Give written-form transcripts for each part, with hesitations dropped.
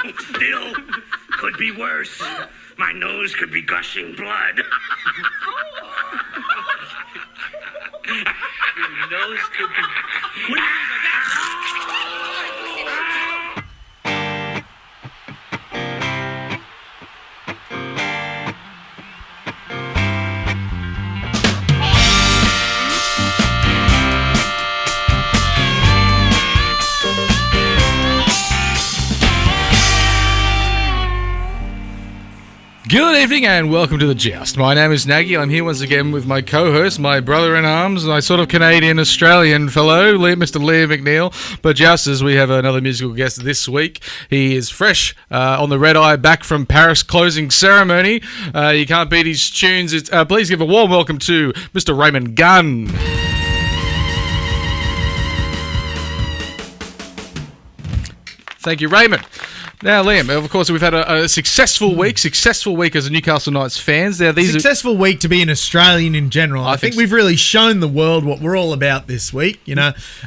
Still, could be worse. My nose could be gushing blood. Your nose could be... What do you mean by that? Good evening and welcome to the Joust. My name is Nagy. I'm here once again with my co-host, my brother-in-arms, my sort of Canadian-Australian fellow, Mr. Liam McNeil. But just as we have another musical guest this week, he is fresh on the red eye back from Paris closing ceremony. You can't beat his tunes. Please give a warm welcome to Mr. Raymond Gunn. Thank you, Raymond. Now, Liam, of course, we've had a successful week as a Newcastle Knights fans. Now, Successful week to be an Australian in general. I think we've really shown the world what we're all about this week,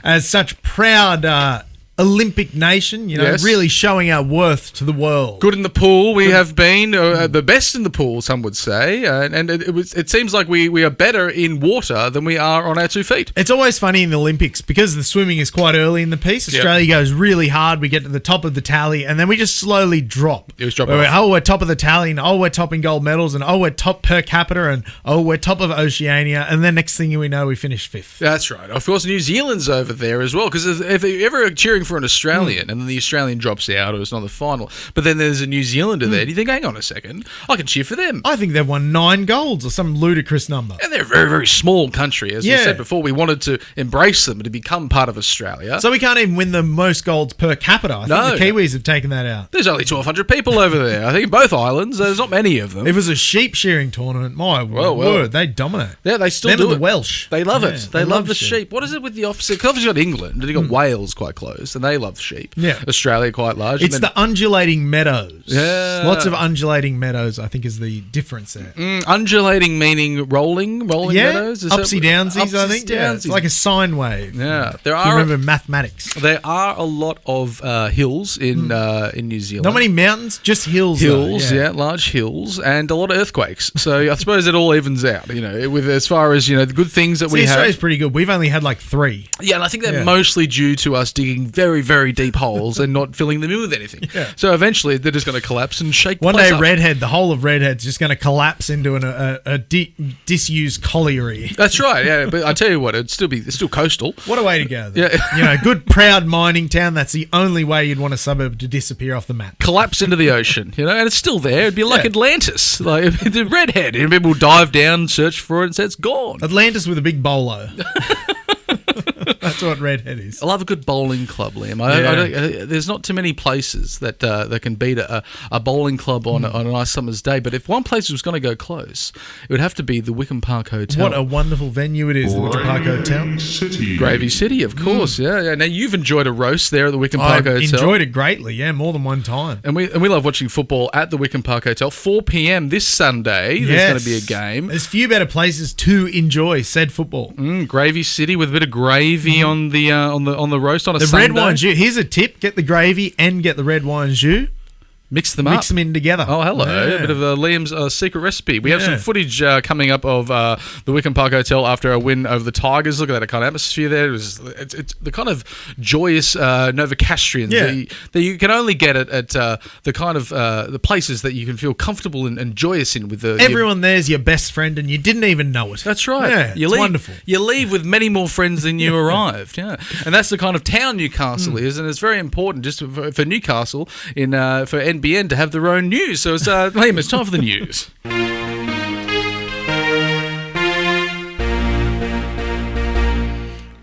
as such proud Olympic nation, Yes. really showing our worth to the world. Good in the pool, we have been the best in the pool, some would say, and it seems like we are better in water than we are on our 2 feet. It's always funny in the Olympics because the swimming is quite early in the piece. Australia goes really hard. We get to the top of the tally, and then we just slowly drop. It was dropping off. We're top of the tally, and we're topping gold medals, and we're top per capita, and we're top of Oceania, and then next thing we know, we finish 5th. That's right. Of course, New Zealand's over there as well, because if you're ever cheering for an Australian, and then the Australian drops out, or it's not the final, but then there's a New Zealander there, and you think, hang on a second, I can cheer for them. I think they've won 9 golds or some ludicrous number. And they're a very, very small country. As we said before, we wanted to embrace them to become part of Australia. So we can't even win the most golds per capita. I think the Kiwis have taken that out. There's only 1,200 people over there. I think in both islands, there's not many of them. If it was a sheep shearing tournament, my word, they dominate. Yeah, they still Them do and it. the Welsh. They love it. They love the sheep. sheep. What is it with the opposite? Because obviously you've got England, and you've got Wales quite close, and they love sheep. Yeah. Australia quite large. It's the undulating meadows. Yeah. Lots of undulating meadows, I think, is the difference there. Undulating meaning rolling meadows? Is upsy downsies, I upsies, think. Yeah, it's like a sine wave. Yeah. If you remember mathematics. There are a lot of hills in New Zealand. Not many mountains, just hills. Hills, large hills, and a lot of earthquakes. So I suppose it all evens out, with as far as, the good things that we have. Australia's pretty good. We've only had like 3. Yeah, and I think they're mostly due to us digging very, very deep holes and not filling them in with anything. Yeah. So eventually they're just going to collapse and shake One the place day, up. Redhead, the whole of Redhead's just going to collapse into a disused colliery. That's right, yeah. But I tell you what, it's still coastal. What a way to go. Yeah. Good, proud mining town. That's the only way you'd want a suburb to disappear off the map. Collapse into the ocean, and it's still there. It'd be like Atlantis, like the Redhead. And people dive down, search for it, and say it's gone. Atlantis with a big bolo. That's what Redhead is. I love a good bowling club, Liam. There's not too many places that can beat a bowling club on a nice summer's day. But if one place was going to go close, it would have to be the Wickham Park Hotel. What a wonderful venue it is, the Wickham Park Hotel. Gravy City, of course. Yeah. Now you've enjoyed a roast there at the Wickham Park Hotel. I enjoyed it greatly. More than one time. And we love watching football at the Wickham Park Hotel. 4 p.m. this Sunday. There's going to be a game. There's few better places to enjoy said football. Gravy City with a bit of gravy on the roast on a Sunday. The red wine jus. Here's a tip: get the gravy and get the red wine jus. Mix them up. Mix them in together. Oh, hello. Yeah. A bit of Liam's secret recipe. We have some footage coming up of the Wickham Park Hotel after a win over the Tigers. Look at that kind of atmosphere there. It's the kind of joyous Novocastrians that you can only get at the kind of the places that you can feel comfortable and joyous in. Everyone there's your best friend and you didn't even know it. That's right. Yeah, it's wonderful. You leave with many more friends than you arrived. Yeah, and that's the kind of town Newcastle is, and it's very important just for Newcastle for NBN to have their own news. So it's Liam, it's time for the news.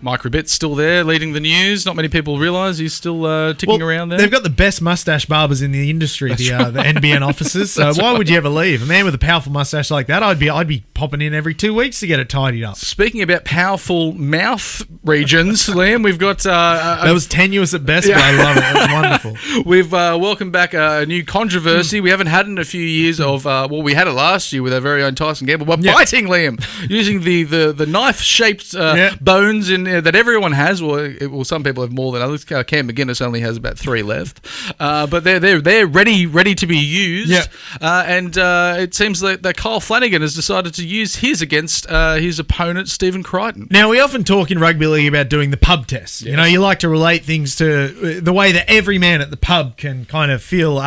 Mike Ribbet's still there leading the news. Not many people realise he's still ticking around there. They've got the best moustache barbers in the industry, the NBN officers. So why would you ever leave? A man with a powerful moustache like that, I'd be popping in every 2 weeks to get it tidied up. Speaking about powerful mouth regions, Liam, we've got... that was tenuous at best, but I love it. It was wonderful. We've welcomed back a new controversy. We haven't had it in a few years of... we had it last year with our very own Tyson Gamble. We're biting, Liam, using the knife-shaped bones in that everyone has. Well, some people have more than others. Cam McGuinness only has about 3 left, but they're ready to be used. Yeah. And it seems that Kyle Flanagan has decided to use his against his opponent Stephen Crichton. Now, we often talk in rugby league about doing the pub test. Yes. You know, you like to relate things to the way that every man at the pub can kind of feel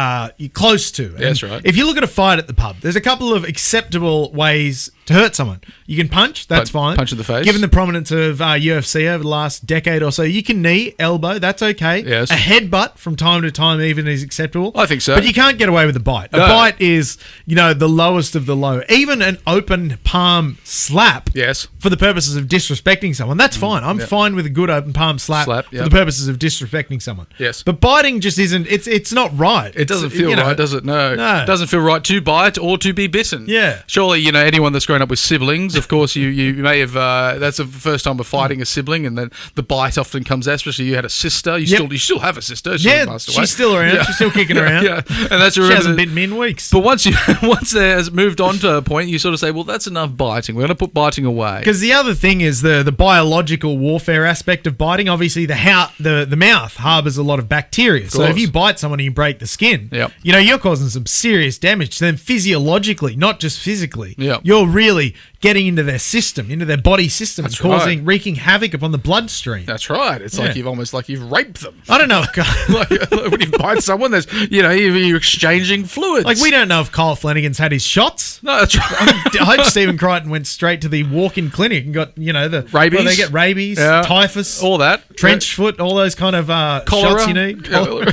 close to. And That's right. If you look at a fight at the pub, there's a couple of acceptable ways to hurt someone. You can punch, that's fine. Punch in the face. Given the prominence of UFC over the last decade or so, you can knee, elbow, that's okay. Yes. A headbutt from time to time even is acceptable. I think so. But you can't get away with a bite. No. A bite is, the lowest of the low. Even an open palm slap. Yes. For the purposes of disrespecting someone, that's fine. I'm fine with a good open palm slap for the purposes of disrespecting someone. Yes. But biting just isn't. It's not right. It doesn't feel right, does it? No. It doesn't feel right to bite or to be bitten. Yeah. Surely, anyone that's grown up with siblings, of course, you may have. That's the first time of fighting a sibling, and then the bite often comes out. Especially you had a sister. You still have a sister. She passed away. She's still around. Yeah. She's still kicking around. Yeah. And that's she hasn't bitten me in weeks. But once there has moved on to a point, you sort of say, well, that's enough biting. We're going to put biting away. Because the other thing is the biological warfare aspect of biting. Obviously, the mouth harbours a lot of bacteria. So if you bite someone and you break the skin, you're causing some serious damage to them physiologically, not just physically. Yep. You're really getting into their system, into their body system, and wreaking havoc upon the bloodstream. That's right. It's like you've raped them. I don't know. Like when you bite someone, there's you're exchanging fluids. Like we don't know if Kyle Flanagan's had his shots. No, that's right. I hope Stephen Crichton went straight to the walk-in clinic and got the rabies. Well, they get rabies, typhus, all that, trench foot, all those kind of shots you need. Cholera.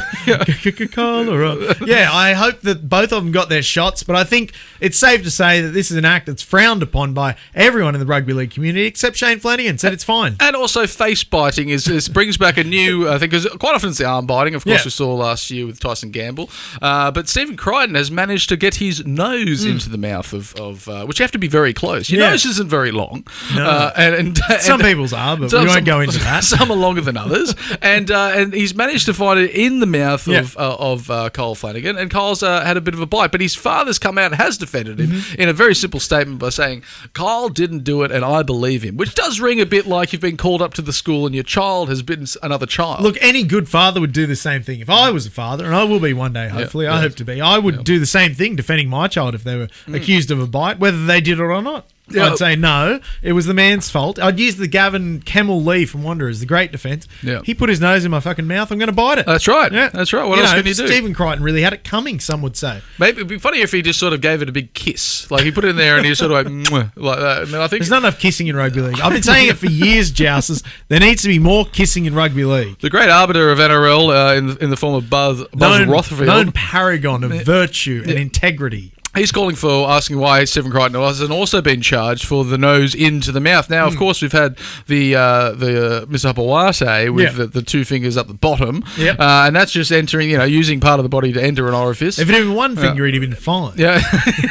Yeah, I hope that both of them got their shots, but I think it's safe to say that this is an act that's frowned upon by everyone in the rugby league community except Shane Flanagan. Said it's fine. And also face biting is brings back a new thing, because quite often it's the arm biting. Of course, we saw last year with Tyson Gamble, but Stephen Crichton has managed to get his nose into the mouth of which you have to be very close. Your nose isn't very long. No. And some people's are, but we won't go into that. Some are longer than others, and he's managed to find it in the mouth of Kyle Flanagan, and Kyle's had a bit of a bite, but his father's come out and has defended him in a very simple statement by saying, Kyle didn't do it and I believe him, which does ring a bit like you've been called up to the school and your child has bitten another child. Look, any good father would do the same thing. If I was a father, and I will be one day, hopefully, I hope to be, I would do the same thing defending my child if they were accused of a bite, whether they did it or not. I'd say no, it was the man's fault. I'd use the Gavin Kemmell-Lee from Wanderers, the great defence. Yeah. He put his nose in my fucking mouth, I'm going to bite it. That's right. Yeah. That's right. What else can you do? Stephen Crichton really had it coming, some would say. Maybe it'd be funny if he just sort of gave it a big kiss. Like he put it in there and he sort of like that. And I think there's not enough kissing in rugby league. I've been saying it for years, Jousters. There needs to be more kissing in rugby league. The great arbiter of NRL in the form of Buzz Rothfield. Known paragon of virtue and integrity. He's calling for asking why Stephen Crichton hasn't also been charged for the nose into the mouth. Now, of course, we've had the Mr. Hapawase with the 2 fingers up the bottom, and that's just entering, using part of the body to enter an orifice. If it had been one finger, he'd have been fine. Yeah.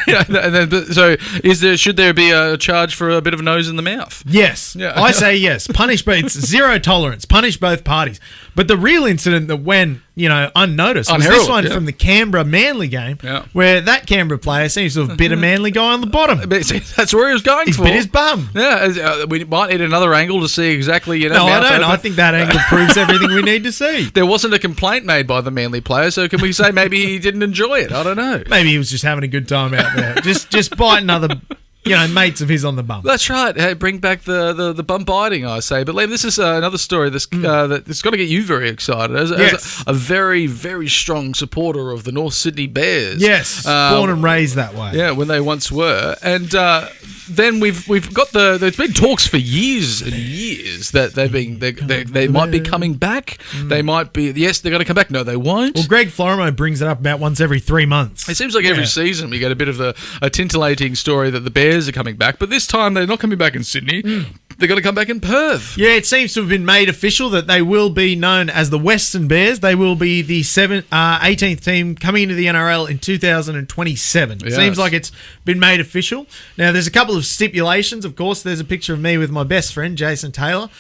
And then, so should there be a charge for a bit of a nose in the mouth? Yes. Yeah. I say yes. Punish, but it's zero tolerance. Punish both parties. But the real incident that went, unnoticed was this one from the Canberra Manly game, where that Canberra player seems to have bit a Manly guy on the bottom. That's where he was going for. He's bit his bum. Yeah, we might need another angle to see exactly, No, I don't. I think that angle proves everything we need to see. There wasn't a complaint made by the Manly player, so can we say maybe he didn't enjoy it? I don't know. Maybe he was just having a good time out there. just biting other... mates of his on the bum. That's right. Hey, bring back the bum biting, I say. But Liam, this is another story that's got to get you very excited. As a very, very strong supporter of the North Sydney Bears. Yes, born and raised that way. Yeah, when they once were. And then we've got there's been talks for years and years that they might be coming back. They might be, they're going to come back. No, they won't. Well, Greg Florimo brings it up about once every 3 months. It seems like every season we get a bit of a tintillating story that the Bears are coming back, but this time they're not coming back in Sydney. They're going to come back in Perth. Yeah, it seems to have been made official that they will be known as the Western Bears. They will be the 18th team coming into the NRL in 2027. Yes. Seems like it's been made official. Now, there's a couple of stipulations. Of course, there's a picture of me with my best friend, Jason Taylor.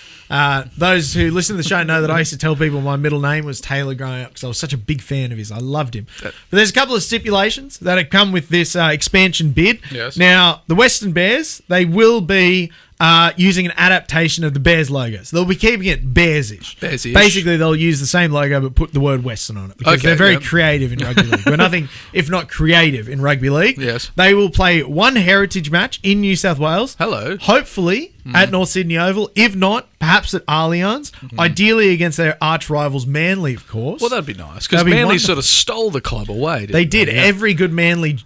Those who listen to the show know that I used to tell people my middle name was Taylor growing up because I was such a big fan of his. I loved him. But there's a couple of stipulations that have come with this expansion bid. Yes. Now, the Western Bears, they will be using an adaptation of the Bears logo. So they'll be keeping it Bears-ish. Bears-ish. Basically, they'll use the same logo but put the word Western on it because they're very creative in rugby league. We're nothing if not creative in rugby league. Yes. They will play one heritage match in New South Wales. Hello. Hopefully at North Sydney Oval. If not, perhaps at Allianz. Ideally against their arch rivals Manly, of course. Well, that'd be nice because Manly sort of stole the club away. Didn't they did. Every good Manly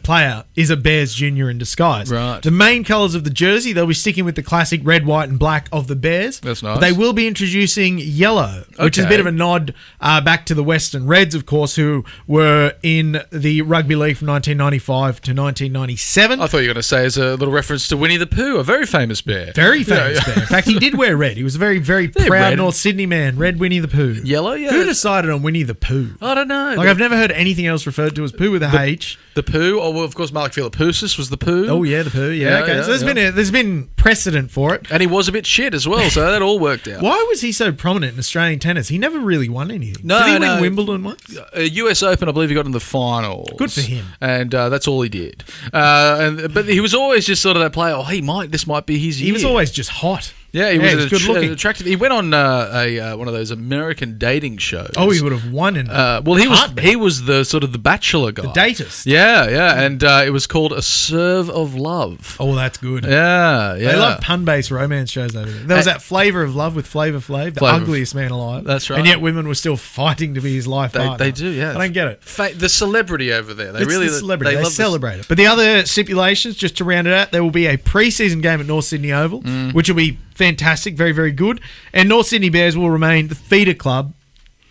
player is a Bears junior in disguise. Right. The main colours of the jersey, they'll be sticking with the classic red, white and black of the Bears. That's nice. But they will be introducing yellow, which is a bit of a nod back to the Western Reds, of course, who were in the rugby league from 1995 to 1997. I thought you were going to say as a little reference to Winnie the Pooh, a very famous bear. Very famous bear. In fact, he did wear red. He was a very, very proud red. North Sydney man. Red Winnie the Pooh. Yellow, yeah. Who decided on Winnie the Pooh? I don't know. Like, I've never heard anything else referred to as Pooh with a H. The Pooh, or well, of course, Malik Philippoussis was the Pooh. Oh yeah, the Pooh. Yeah, okay. So there's been precedent for it, and he was a bit shit as well. So that all worked out. Why was he so prominent in Australian tennis? He never really won anything. No, did he win Wimbledon once? US Open, I believe he got in the finals. Good for him. And that's all he did. But he was always just sort of that player. Oh, this might be his year. He was always just hot. Yeah, he was good looking. Attractive. He went on one of those American dating shows. Oh, he would have won in. Well, he was the sort of the bachelor guy, the datist. Yeah, and it was called A Serve of Love. Oh, that's good. Yeah. They love pun-based romance shows over there. There was that Flavour of Love with Flavor Flav, the ugliest man alive. That's right. And yet women were still fighting to be his life partner. They do, yeah. I don't get it. The celebrity over there. It's the celebrity. They celebrate it. But the other stipulations, just to round it out, there will be a pre-season game at North Sydney Oval, which will be fantastic, very, very good. And North Sydney Bears will remain the feeder club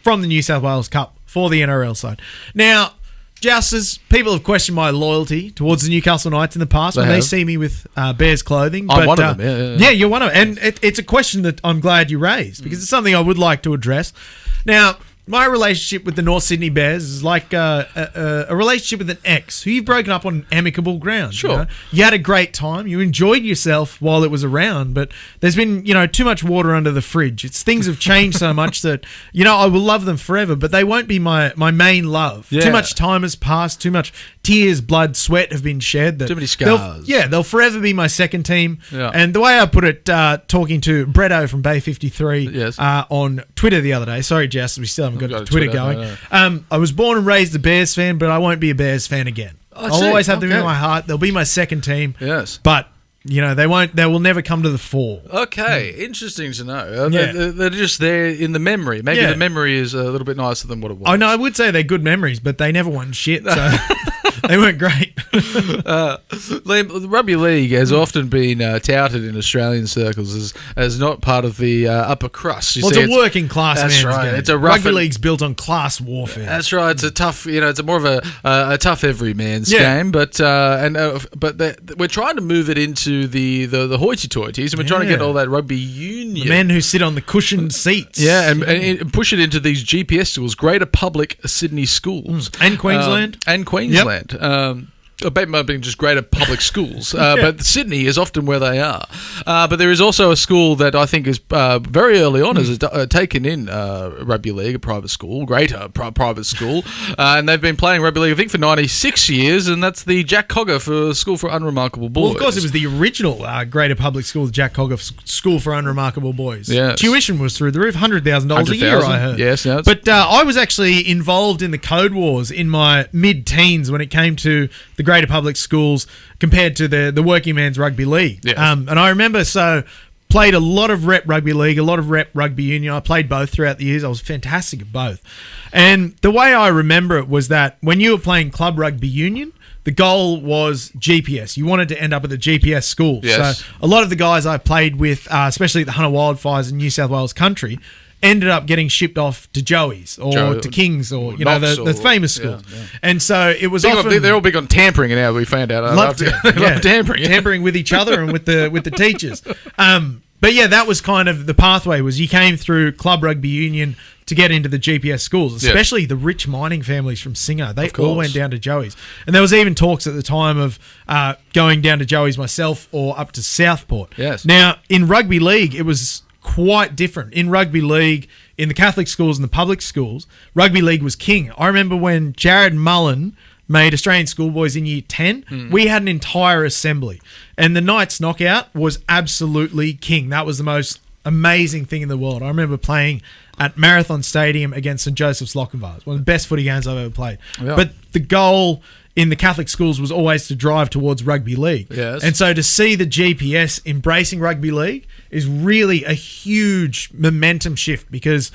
from the New South Wales Cup for the NRL side. Now, Jousters, people have questioned my loyalty towards the Newcastle Knights in the past when they see me with Bears clothing. I'm one of them, yeah, you're one of them. And it's a question that I'm glad you raised because it's something I would like to address. Now, my relationship with the North Sydney Bears is like a relationship with an ex who you've broken up on amicable grounds. Sure. You had a great time. You enjoyed yourself while it was around, but there's been, too much water under the fridge. Things have changed so much that, I will love them forever, but they won't be my main love. Yeah. Too much time has passed. Too much tears, blood, sweat have been shed. Too many scars. They'll forever be my second team. Yeah. And the way I put it, talking to Bretto from Bay 53 Yes. on Twitter the other day. Sorry, Jess, we still haven't got Twitter going. No. I was born and raised a Bears fan, but I won't be a Bears fan again. I'll always have them in my heart. They'll be my second team. Yes. But, they will never come to the fore. Okay, interesting to know. They're just there in the memory. Maybe the memory is a little bit nicer than what it was. I know, I would say they're good memories, but they never won shit, so they weren't great. Liam, rugby league has often been touted in Australian circles as not part of the upper crust. It's a working class man's game. It's a rugby league's built on class warfare. That's right. It's a tough, it's more of a tough everyman's game. But we're trying to move it into the hoity-toities, and we're trying to get all that rugby union. The men who sit on the cushioned seats. Yeah, and push it into these GPS schools, Greater Public Sydney Schools. And Queensland. Yep. Maybe just greater public schools, but Sydney is often where they are. But there is also a school that I think is very early on has taken in rugby league, a private school, private school, and they've been playing rugby league I think for 96 years, and that's the Jack Cogger for School for Unremarkable Boys. Well, of course, it was the original Greater Public School, the Jack Cogger School for Unremarkable Boys. Yes. Tuition was through the roof, $100,000 a year, I heard. Yes, but I was actually involved in the Code Wars in my mid-teens when it came to the Greater Public Schools compared to the working man's rugby league. Yes. And I remember, played a lot of rep rugby league, a lot of rep rugby union. I played both throughout the years. I was fantastic at both. And the way I remember it was that when you were playing club rugby union, the goal was GPS. You wanted to end up at the GPS school. Yes. So a lot of the guys I played with, especially at the Hunter Wildfires in New South Wales country, ended up getting shipped off to Joey's or to King's or the famous schools. Yeah. And so it was they're all big on tampering now. We found out. Love tampering, tampering with each other and with the teachers. But yeah, that was kind of the pathway. Was you came through club rugby union to get into the GPS schools, especially the rich mining families from Singer. They all went down to Joey's, and there was even talks at the time of going down to Joey's myself or up to Southport. Yes. Now in rugby league, it was quite different. In rugby league, in the Catholic schools and the public schools, rugby league was king. I remember when Jared Mullen, made Australian schoolboys in year 10. We had an entire assembly. And the night's knockout was absolutely king. That was the most amazing thing in the world. I remember playing at Marathon Stadium against St. Joseph's Lochinvar. One of the best footy games I've ever played. Yeah. But the goal in the Catholic schools was always to drive towards rugby league. Yes. And so to see the GPS embracing rugby league is really a huge momentum shift, because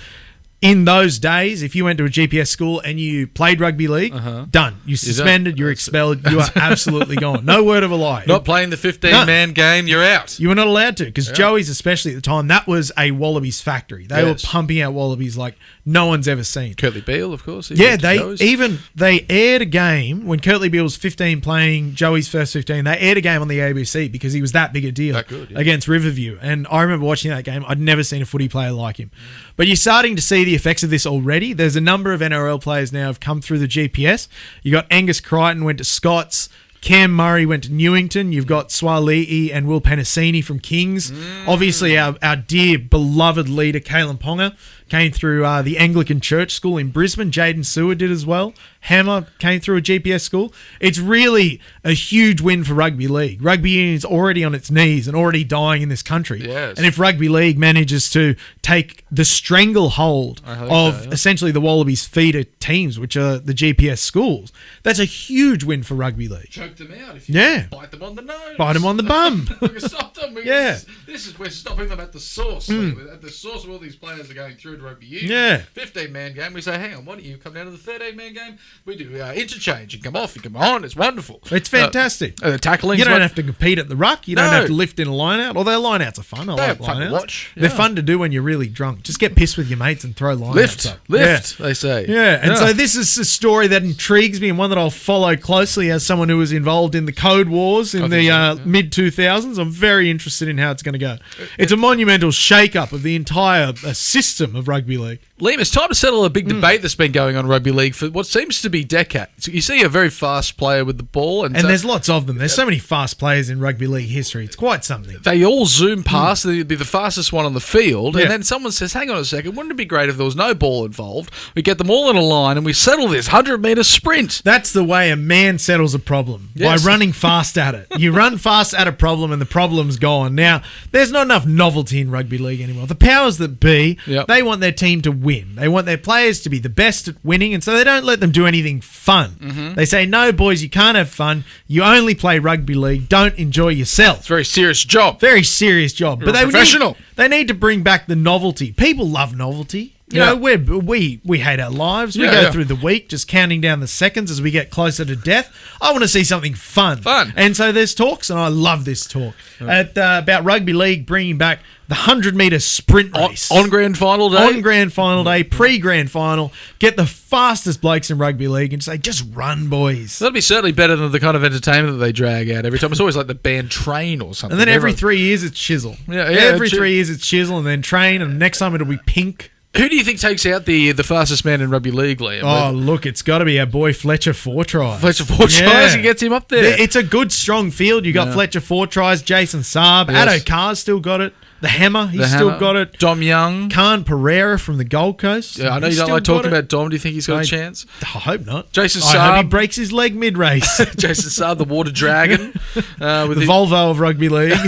in those days, if you went to a GPS school and you played rugby league, done. You're suspended, you're expelled, you are absolutely gone. No word of a lie. Not playing the 15-man game, you're out. You were not allowed to, because Joey's, especially at the time, that was a Wallabies factory. They were pumping out Wallabies like no one's ever seen. Curtly Beale, of course. Yeah, they aired a game when Curtly Beale was 15 playing Joey's first 15. They aired a game on the ABC because he was that big a deal against Riverview. And I remember watching that game. I'd never seen a footy player like him. But you're starting to see the effects of this already. There's a number of NRL players now have come through the GPS. You got Angus Crichton went to Scots. Cam Murray went to Newington. You've got Swali'i and Will Penasini from Kings. Obviously, our dear, beloved leader, Kalen Ponga, came through the Anglican Church School in Brisbane. Jaden Sewer did as well. Hammer came through a GPS school. It's really a huge win for rugby league. Rugby union is already on its knees and already dying in this country. Yes. And if rugby league manages to take the stranglehold of essentially the Wallabies feeder teams, which are the GPS schools, that's a huge win for rugby league. Choke them out if you bite them on the nose. Bite them on the bum. We can stop them. We're stopping them at the source. At the source of all these players are going through to rugby union. 15-man game. We say, hang on, why don't you come down to the 13-man game? We do interchange. You come off, you come on. It's wonderful. It's fantastic. The tackling. You don't have to compete at the ruck. You don't have to lift in a line-out. Although line-outs are fun. I like line-outs. Watch. They're fun to do when you're really drunk. Just get pissed with your mates and throw line-outs up. Lift, they say. Yeah, and so this is a story that intrigues me and one that I'll follow closely as someone who was involved in the Code Wars in the mid-2000s. I'm very interested in how it's going to go. It's a monumental shake-up of the entire system of rugby league. Liam, it's time to settle a big debate that's been going on rugby league for what seems to be decades. You see a very fast player with the ball. And there's lots of them. There's so many fast players in rugby league history. It's quite something. They all zoom past. They'd be the fastest one on the field. And then someone says, hang on a second, wouldn't it be great if there was no ball involved? We get them all in a line and we settle this 100-metre sprint. That's the way a man settles a problem, by running fast at it. You run fast at a problem and the problem's gone. Now, there's not enough novelty in rugby league anymore. The powers that be, they want their team to win. They want their players to be the best at winning, and so they don't let them do anything fun. They say, no, boys, you can't have fun. You only play rugby league. Don't enjoy yourself. It's a very serious job. Very serious job. You're a professional. They need to bring back the novelty. People love novelty. You know, we hate our lives. We go through the week just counting down the seconds as we get closer to death. I want to see something fun. And so there's talks, and I love this talk, about rugby league bringing back the 100-metre sprint race. On grand final day? On grand final day, pre-grand final. Get the fastest blokes in rugby league and say, just run, boys. That'll be certainly better than the kind of entertainment that they drag out every time. It's always like the band Train or something. And then every 3 years it's Chisel. Every 3 years it's Chisel, and then Train, and next time it'll be Pink. Who do you think takes out the fastest man in rugby league, Liam? Oh, look, it's got to be our boy Fletcher 4 tries. Fletcher 4 tries, he gets him up there. It's a good, strong field. You got Fletcher 4 tries, Jason Saab, Addo Carr's still got it. The Hammer, he's still got it. Dom Young. Khan Pereira from the Gold Coast. Yeah, I know you don't like talking about Dom. Do you think he's got a chance? I hope not. Jason Saab. I hope he breaks his leg mid-race. Jason Saab, the Water Dragon. With the Volvo of rugby league.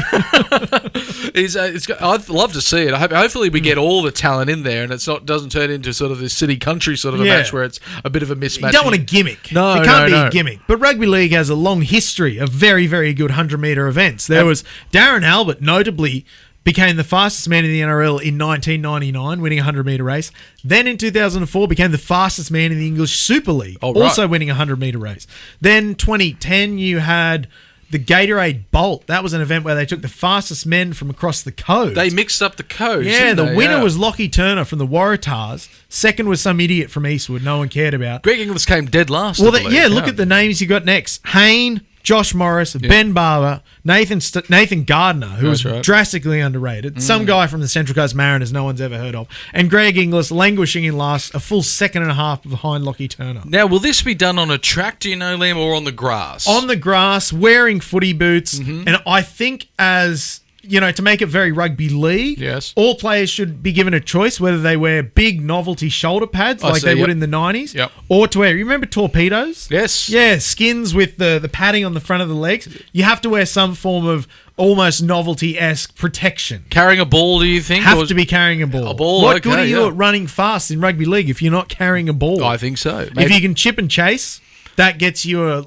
I'd love to see it. Hopefully we get all the talent in there and it doesn't turn into sort of this city-country sort of a match where it's a bit of a mismatch. You don't want a gimmick. No, it can't be a gimmick. But rugby league has a long history of very, very good 100-metre events. There was Darren Albert, notably, became the fastest man in the NRL in 1999, winning a 100-metre race. Then in 2004, became the fastest man in the English Super League, also winning a 100-metre race. Then 2010, you had the Gatorade Bolt. That was an event where they took the fastest men from across the coast. They mixed up the coast. Yeah, the winner was Lockie Turner from the Waratahs. Second was some idiot from Eastwood no one cared about. Greg Inglis came dead last. Well, look at the names you got next. Hayne, Josh Morris, Ben Barber, Nathan Gardner, who was drastically underrated. Some guy from the Central Coast Mariners no one's ever heard of. And Greg Inglis languishing in last, a full second and a half behind Lockie Turner. Now, will this be done on a track, do you know, Liam, or on the grass? On the grass, wearing footy boots. And I think as to make it very rugby league, Yes. all players should be given a choice whether they wear big novelty shoulder pads like they would in the 90s, Yep. or to wear, you remember torpedoes? Yes. Yeah, skins with the padding on the front of the legs. You have to wear some form of almost novelty-esque protection. Carrying a ball, do you think? Have to be carrying a ball. A ball, What okay, good are you yeah. at running fast in rugby league if you're not carrying a ball? I think so. If you can chip and chase, that gets you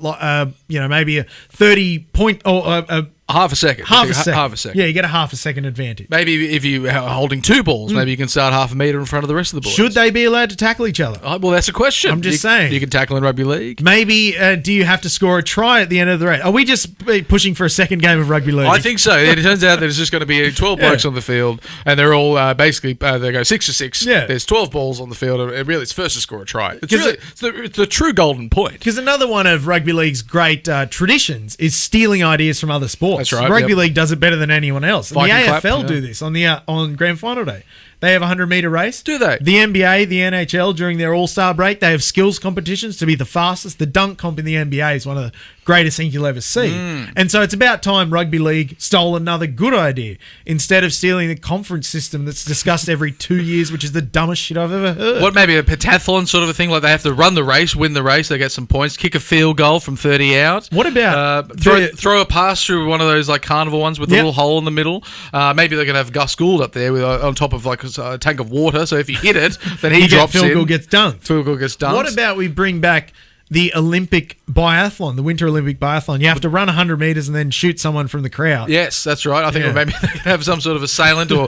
maybe a 30 point or half a second. half a second. Half a second. Yeah, you get a half a second advantage. Maybe if you are holding two balls, maybe you can start half a metre in front of the rest of the balls. Should they be allowed to tackle each other? Well, that's a question. I'm just saying. You can tackle in rugby league. Maybe do you have to score a try at the end of the race? Are we just pushing for a second game of rugby league? I think so. It turns out there's just going to be 12 blokes on the field, and they're all basically they go 6 to 6. Yeah. There's 12 balls on the field, and really it's first to score a try. It's the true golden point. Because another one of rugby league's great traditions is stealing ideas from other sports. That's right, Rugby yep. league does it better than anyone else. And the Viking clap, AFL yeah. do this on grand final day. They have a 100-meter race. Do they? The NBA, the NHL, during their All-Star break, they have skills competitions to be the fastest. The dunk comp in the NBA is one of the greatest things you'll ever see. And so it's about time rugby league stole another good idea instead of stealing the conference system that's discussed every 2 years, which is the dumbest shit I've ever heard. What, maybe a pentathlon sort of a thing? Like they have to run the race, win the race, they get some points, kick a field goal from 30 out. What about throw a pass through one of those like carnival ones with a little hole in the middle? Maybe they can have Gus Gould up there with on top of like a tank of water. So if you hit it, then he drops in. Field goal gets dunked. Field goal gets dunked. What about we bring back the Olympic biathlon, the Winter Olympic biathlon? You have to run 100 metres and then shoot someone from the crowd. Yes, that's right. I think maybe they can have some sort of assailant or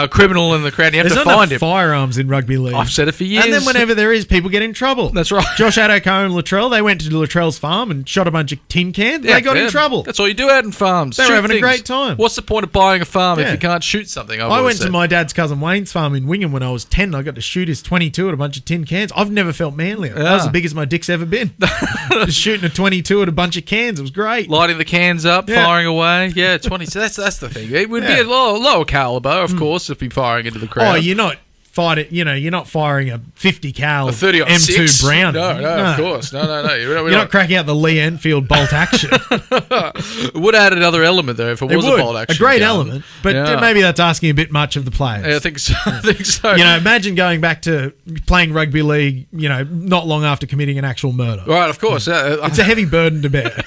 criminal in the crowd. You have There's to not find enough him. firearms in rugby league. I've said it for years. And then whenever there is, people get in trouble. That's right. Josh Addo-Cohen and Latrell, they went to Latrell's farm and shot a bunch of tin cans. They got in trouble. That's all you do out in farms. They were Shoot having a things. great time. What's the point of buying a farm if you can't shoot something? I went to my dad's cousin Wayne's farm in Wingham when I was 10. I got to shoot his 22 at a bunch of tin cans. I've never felt manlier. That was as big as my dick's ever been. Just shooting a 22 at a bunch of cans. It was great. Lighting the cans up, firing away. Yeah, 20. So that's the thing. It would be a lower caliber, of course, if you're firing into the crowd. Oh, you're not fighting. You're not firing a 50 cal A 30 on M2 6. Brown. No, of course. No. You're not cracking out the Lee Enfield bolt action. It would add another element, though, if it was a bolt action. A great gun. element, but maybe that's asking a bit much of the players. Yeah, I think so. Imagine going back to playing rugby league, not long after committing an actual murder. Right, of course. It's a heavy burden to bear.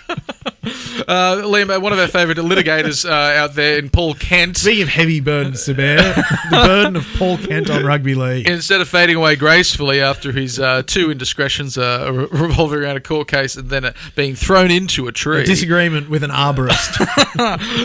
Liam, one of our favourite litigators out there in Paul Kent. Speaking of heavy burdens to bear, the burden of Paul Kent on rugby league. Instead of fading away gracefully after his two indiscretions revolving around a court case and then being thrown into a tree. A disagreement with an arborist.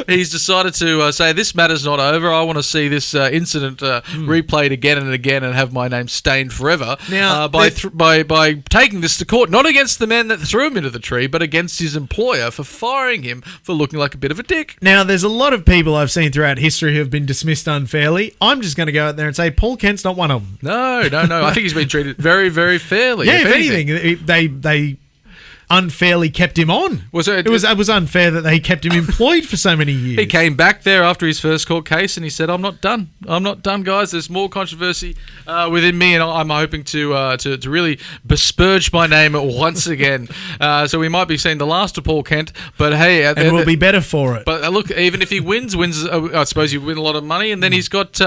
He's decided to say, this matter's not over. I want to see this incident replayed again and again and have my name stained forever. Now, by taking this to court, not against the man that threw him into the tree, but against his employer for firing him for looking like a bit of a dick. Now, there's a lot of people I've seen throughout history who have been dismissed unfairly. I'm just going to go out there and say Paul Kent's not one of them. No. I think he's been treated very, very fairly. Yeah, if anything, they unfairly kept him on. It was unfair that they kept him employed for so many years. He came back there after his first court case and he said, I'm not done, guys. There's more controversy within me, and I'm hoping to really besmirch my name once again. So we might be seeing the last of Paul Kent, but hey... and we'll be better for it. But look, even if he wins, I suppose you win a lot of money, and then he's got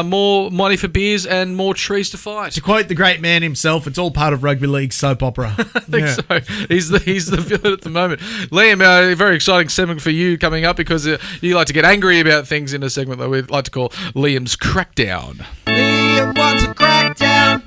more money for beers and more trees to fight. To quote the great man himself, it's all part of rugby league soap opera. I think so. He's the villain at the moment. Liam, a very exciting segment for you coming up because you like to get angry about things in a segment that we like to call Liam's Crackdown. Liam wants a crackdown.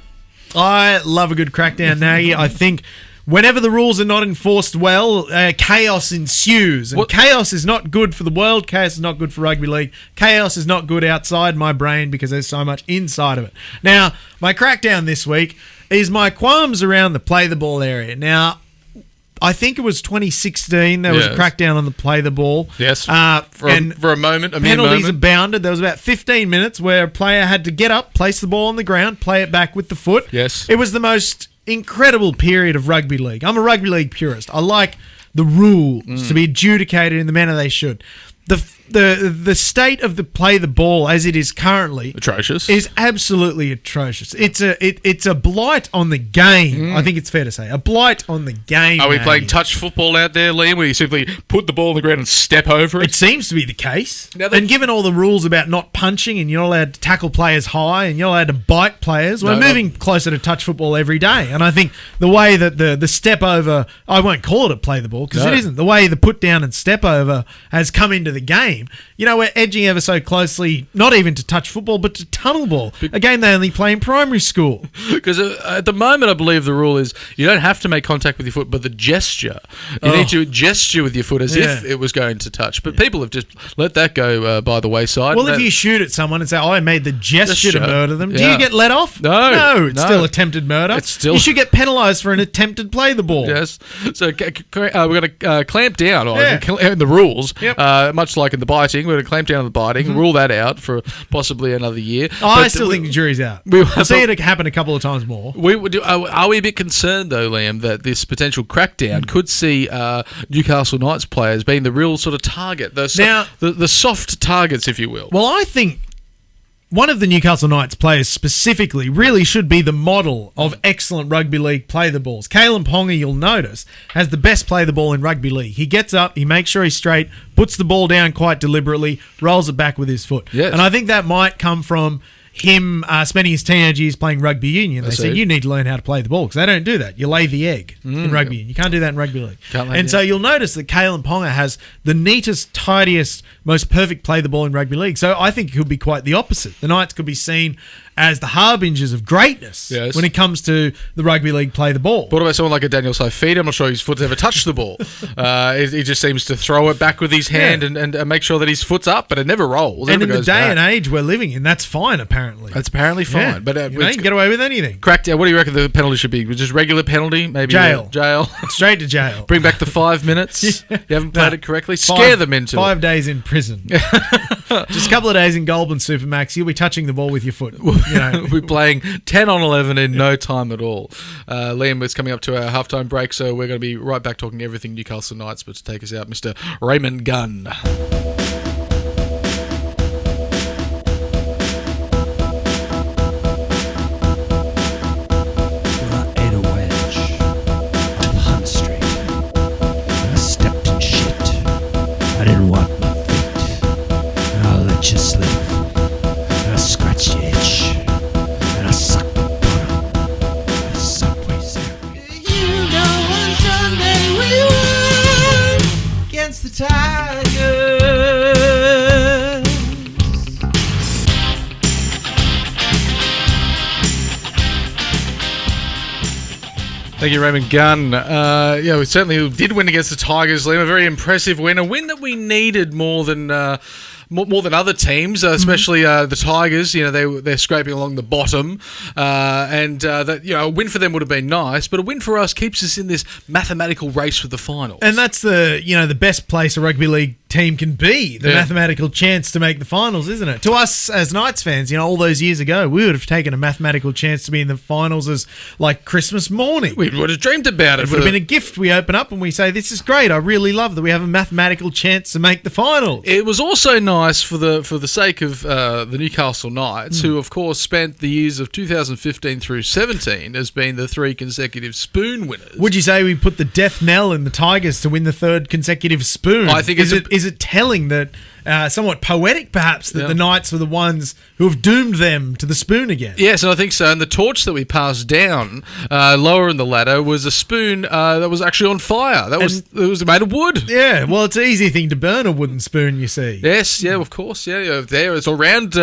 I love a good crackdown, Nagy. I think whenever the rules are not enforced well, chaos ensues. And chaos is not good for the world. Chaos is not good for rugby league. Chaos is not good outside my brain because there's so much inside of it. Now, my crackdown this week is my qualms around the play the ball area. Now, I think it was 2016. There was a crackdown on the play the ball. Yes. For a moment, a mere penalties moment. abounded. There was about 15 minutes where a player had to get up, place the ball on the ground, play it back with the foot. Yes. It was the most incredible period of rugby league. I'm a rugby league purist. I like the rules to be adjudicated in the manner they should. the state of the play the ball as it is currently Atrocious. is absolutely atrocious. It's a blight on the game. I think it's fair to say a blight on the game. Are we playing Maggie. touch football out there, Liam, where you simply put the ball on the ground and step over it? It seems to be the case. Now And given all the rules about not punching and you're not allowed to tackle players high and you're not allowed to bite players, we're moving closer to touch football every day. And I think the way that the step over, I won't call it a play the ball because it isn't. The way the put down and step over has come into the game. We're edging ever so closely, not even to touch football, but to tunnel ball, a game they only play in primary school. Because at the moment, I believe the rule is you don't have to make contact with your foot, but the gesture. You need to gesture with your foot as if it was going to touch. But people have just let that go by the wayside. Well, if you shoot at someone and say, I made the gesture to murder them, do you get let off? No. It's still attempted murder. It's still... You should get penalised for an attempted play the ball. Yes. So we're going to clamp down in the rules, much like in the biting. We're going to clamp down on the biting, rule that out for possibly another year. I still think the jury's out. I'll see it happen a couple of times more. Are we a bit concerned, though, Liam, that this potential crackdown could see Newcastle Knights players being the real sort of target, the soft targets, if you will? Well, I think one of the Newcastle Knights players specifically really should be the model of excellent rugby league play the balls. Kalen Ponga, you'll notice, has the best play the ball in rugby league. He gets up, he makes sure he's straight, puts the ball down quite deliberately, rolls it back with his foot. Yes. And I think that might come from him spending his teenage years playing rugby union. They said, you need to learn how to play the ball because they don't do that. You lay the egg in rugby union. You can't do that in rugby league. And so you'll notice that Kalen Ponga has the neatest, tidiest, most perfect play the ball in rugby league. So I think it could be quite the opposite. The Knights could be seen as the harbingers of greatness when it comes to the rugby league play the ball. What about someone like a Daniel Saifidi? I'm not sure his foot's ever touched the ball. He just seems to throw it back with his hand and make sure that his foot's up, but it never rolls. And in the day and age we're living in, that's fine, apparently. That's apparently fine. Yeah. But you can get away with anything. Crackdown. What do you reckon the penalty should be? Just regular penalty? Maybe jail. Jail. Straight to jail. Bring back the 5 minutes. You haven't played it correctly. Scare them into 5 days in prison. Just a couple of days in Goulburn Supermax. You'll be touching the ball with your foot. We're playing 10 on 11 in no time at all. Liam, it's coming up to our halftime break, so we're going to be right back talking everything Newcastle Knights. But to take us out, Mr. Raymond Gunn. I didn't want my feet, and I'll let you sleep, and I'll scratch your itch, and I'll suck the bottom, and Subway sandwich. You know on Sunday we won against the Tigers. Thank you, Raymond Gunn. We certainly did win against the Tigers, Liam. A very impressive win. A win that we needed more than other teams, especially the Tigers. They're scraping along the bottom, and a win for them would have been nice. But a win for us keeps us in this mathematical race for the finals. And that's the best place a rugby league team can be, the mathematical chance to make the finals, isn't it? To us as Knights fans, all those years ago, we would have taken a mathematical chance to be in the finals as like Christmas morning. We would have dreamed about it. It would have been a gift we open up and we say, this is great. I really love that we have a mathematical chance to make the finals. It was also nice for the sake of the Newcastle Knights, who of course spent the years of 2015 through 17 as being the 3 consecutive spoon winners. Would you say we put the death knell in the Tigers to win the 3rd consecutive spoon? I think is it telling that, somewhat poetic perhaps, that the Knights were the ones who have doomed them to the spoon again? Yes, and I think so. And the torch that we passed down lower in the ladder was a spoon that was actually on fire. It was made of wood. Yeah, well, it's an easy thing to burn a wooden spoon, you see. Yes, yeah, of course. Yeah, there it's around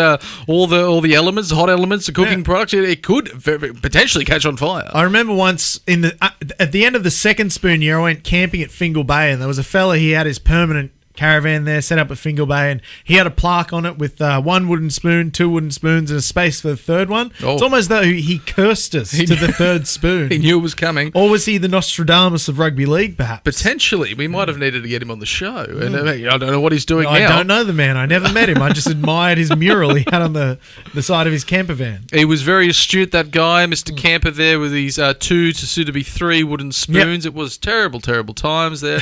all the elements, the hot elements, the cooking products. It could potentially catch on fire. I remember once at the end of the 2nd spoon year, I went camping at Fingal Bay, and there was a fella. He had his permanent caravan there set up at Fingal Bay, and he had a plaque on it with 1 wooden spoon, 2 wooden spoons, and a space for the 3rd one. It's almost though he cursed us to the 3rd spoon. He knew it was coming. Or was he the Nostradamus of rugby league, perhaps? Potentially. We might have needed to get him on the show. And I don't know what he's doing now. I don't know the man. I never met him. I just admired his mural he had on the side of his camper van. He was very astute, that guy, Mr. Camper there, with his 2 to soon to be 3 wooden spoons. It was terrible, terrible times there.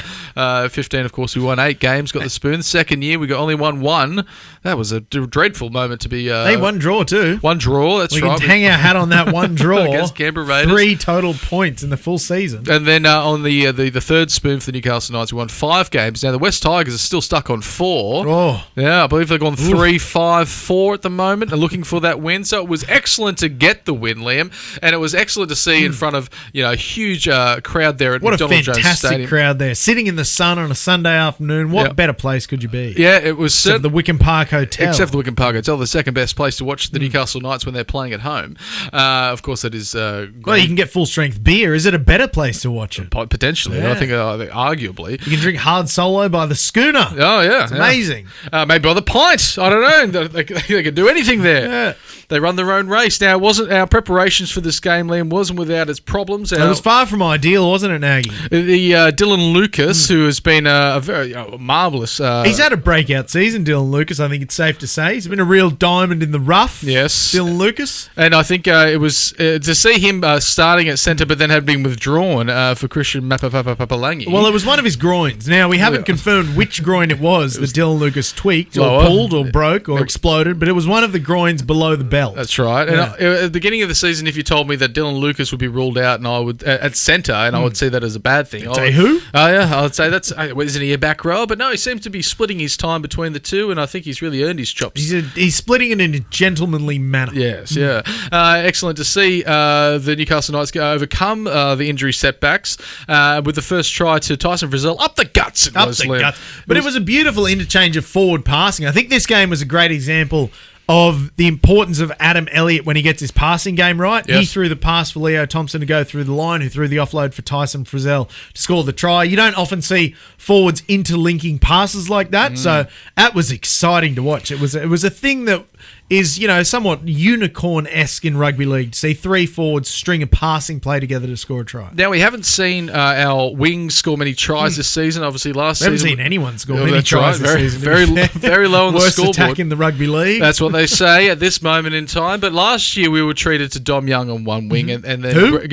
15, of course, we won 8 games. games, got the spoon. Second year, we got only won one. That was a dreadful moment to be... They one draw too. One draw, that's we right. can hang our hat on that one draw. Against Canberra Raiders. 3 total points in the full season. And then on the third spoon for the Newcastle Knights, we won 5 games. Now, the West Tigers are still stuck on 4. Oh. Yeah, I believe they've gone 3-5-4 at the moment and looking for that win. So it was excellent to get the win, Liam. And it was excellent to see in front of a huge crowd there at What McDonald a Jones fantastic Stadium. crowd there. Sitting in the sun on a Sunday afternoon. What better place could you be? Yeah, it was Except the Wickham Park Hotel. Except for the Wickham Park Hotel, the second best place to watch the Newcastle Knights when they're playing at home. Of course, that is great. Well, you can get full strength beer. Is it a better place to watch it? Potentially. Yeah. I think arguably. You can drink hard solo by the schooner. Oh, yeah. It's amazing. Maybe by the pint. I don't know. They can do anything there. Yeah. They run their own race. Now, our preparations for this game, Liam, wasn't without its problems. It was far from ideal, wasn't it, Nagy? The Dylan Lucas, who has been a very marvellous... He's had a breakout season, Dylan Lucas, I think it's safe to say. He's been a real diamond in the rough. Yes. Dylan Lucas. And I think it was to see him starting at centre but then had been withdrawn for Christian Mapapapalangi. Well, it was one of his groins. Now, we haven't confirmed which groin it was that Dylan Lucas tweaked or pulled or broke or exploded, but it was one of the groins below the belt. That's right. Yeah. And at the beginning of the season, if you told me that Dylan Lucas would be ruled out and I would at centre, and I would see that as a bad thing. Say who? Oh, yeah. I would say isn't he a back row? But no, he seems to be splitting his time between the two, and I think he's really earned his chops. He's splitting it in a gentlemanly manner. Yes, yeah. Excellent to see the Newcastle Knights overcome the injury setbacks with the first try to Tyson Frizzell up the guts. But it was a beautiful interchange of forward passing. I think this game was a great example of the importance of Adam Elliott when he gets his passing game right. Yes. He threw the pass for Leo Thompson to go through the line, who threw the offload for Tyson Frizzell to score the try. You don't often see forwards interlinking passes like that, so that was exciting to watch. It was a thing that is, somewhat unicorn-esque in rugby league to see 3 forwards string a passing play together to score a try. Now, we haven't seen our wings score many tries this season. Obviously, last season... We haven't seen anyone score many tries this season. Very low on the Worst scoreboard. attack in the rugby league. That's what they say at this moment in time. But last year, we were treated to Dom Young on one wing. And then Who?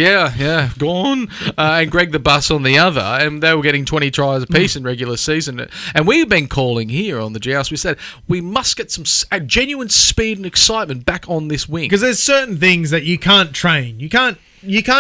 Gone. And Greg the Bus on the other. And they were getting 20 tries apiece in regular season. And we've been calling here on the Joust. We said, we must get some genuine speed and excitement back on this wing. Because there's certain things that you can't train. You can't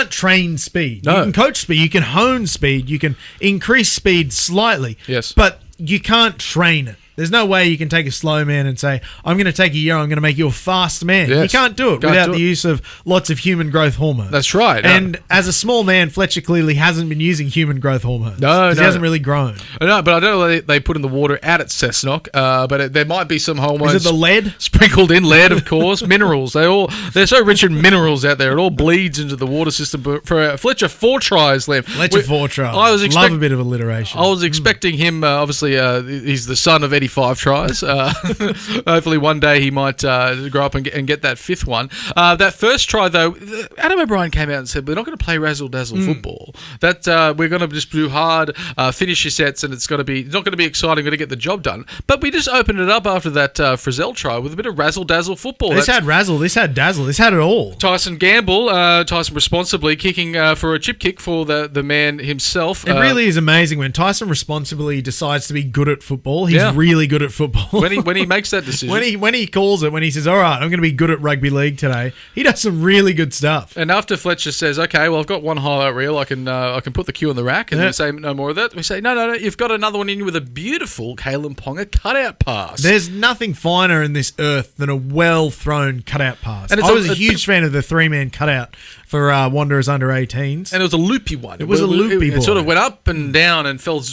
train speed. No. You can coach speed. You can hone speed. You can increase speed slightly. Yes. But you can't train it. There's no way you can take a slow man and say, I'm going to take a year, I'm going to make you a fast man. Yes. You can't do it without the use of lots of human growth hormones. That's right. And as a small man, Fletcher clearly hasn't been using human growth hormones. No. He hasn't really grown. No, but I don't know what they put in the water out at Cessnock, but there might be some hormones. Is it the lead? Sprinkled in lead, of course. Minerals. They're so rich in minerals out there. It all bleeds into the water system. But for Fletcher, 4 tries, Liam. Fletcher 4 tries. Love a bit of alliteration. I was expecting him, obviously, he's the son of 85 tries. Hopefully one day he might grow up and get that 5th one. That first try, though, Adam O'Brien came out and said, we're not going to play Razzle Dazzle football. That we're going to just do hard, finish your sets, and it's not going to be exciting, we're going to get the job done. But we just opened it up after that Frizzell try with a bit of Razzle Dazzle football. This had Razzle, this had Dazzle, this had it all. Tyson responsibly kicking for a chip kick for the man himself. It really is amazing when Tyson responsibly decides to be good at football. He's really good at football. When he makes that decision. when he calls it, when he says, all right, I'm going to be good at rugby league today, he does some really good stuff. And after Fletcher says, okay, well, I've got one highlight reel, I can put the cue on the rack, and we say no more of that. We say, no, you've got another one in you with a beautiful Kalen Ponga cutout pass. There's nothing finer in this earth than a well-thrown cutout pass. And I was a huge fan of the 3-man cutout for Wanderers under 18s. And it was a loopy one. It was a loopy It sort of went up and down and fell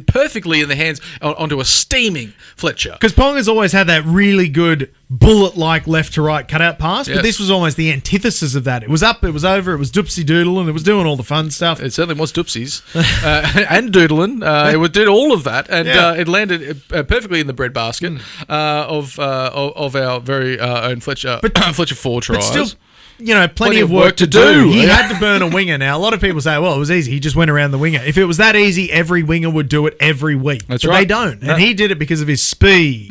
perfectly in the hands onto a steaming Fletcher. Because Ponga's always had that really good bullet-like left-to-right cutout pass, but this was almost the antithesis of that. It was up, it was over, it was doopsy doodle, and it was doing all the fun stuff. It certainly was doopsies. And doodling. It did all of that, and it landed perfectly in the breadbasket of our very own Fletcher, Fletcher 4 tries. But still, plenty of work to do. He had to burn a winger. Now, a lot of people say, well, it was easy. He just went around the winger. If it was that easy, every winger would do it every week. That's but right. They don't. And he did it because of his speed.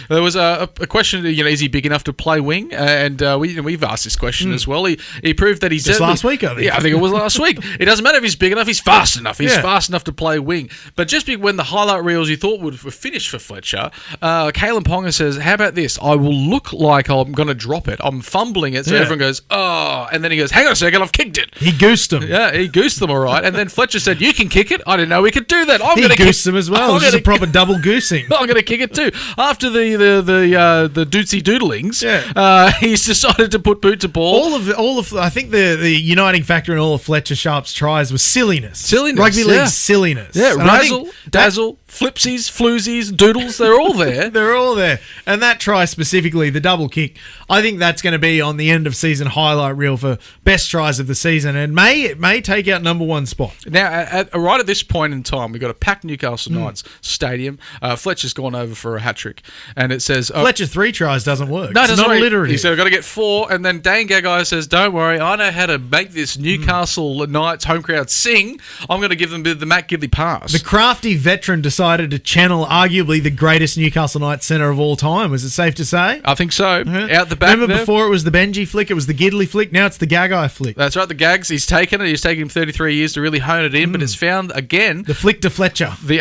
There was a question, is he big enough to play wing? And we've asked this question as well. He proved that he's... Just last week, I think. Yeah, I think it was last week. It doesn't matter if he's big enough, he's fast enough. He's fast enough to play wing. But just when the highlight reels you thought were finished for Fletcher, Kalen Ponga says, how about this? I will look like I'm going to drop it. I'm fumbling it, so everyone goes, oh, and then he goes, hang on a second, I've kicked it. He goosed them. Yeah, he goosed them all right. And then Fletcher said, you can kick it. I didn't know we could do that. He goosed them as well. It was just a proper double goosing. I'm going to kick it too. After the dootsy doodlings, he's decided to put boot to ball. All of I think the uniting factor in all of Fletcher Sharp's tries was silliness. Rugby league silliness. Yeah, Razzle, Dazzle, Flipsies, Floozies, Doodles, they're all there. They're all there. And that try specifically, the double kick, I think that's going to be on the end of season highlight reel for best tries of the season, and it may take out number one spot. Now, right at this point in time, we've got a packed Newcastle Knights stadium. Fletcher's gone over for a hat trick, and it says Fletcher 3 tries doesn't work. No, it's not alliterative. He said I've got to get 4, and then Dan Gagai says, "Don't worry, I know how to make this Newcastle Knights home crowd sing. I'm going to give them the Matt Gidley pass." The crafty veteran decided to channel arguably the greatest Newcastle Knights centre of all time. Is it safe to say? I think so. Out the back. Remember before it was the Benji flick, it was the Gidley flick. Now it's the Gagai flick. That's right. The Gags. He's taken it. He's taken him 33 years to really hone it in, but it's found again the flick to Fletcher. The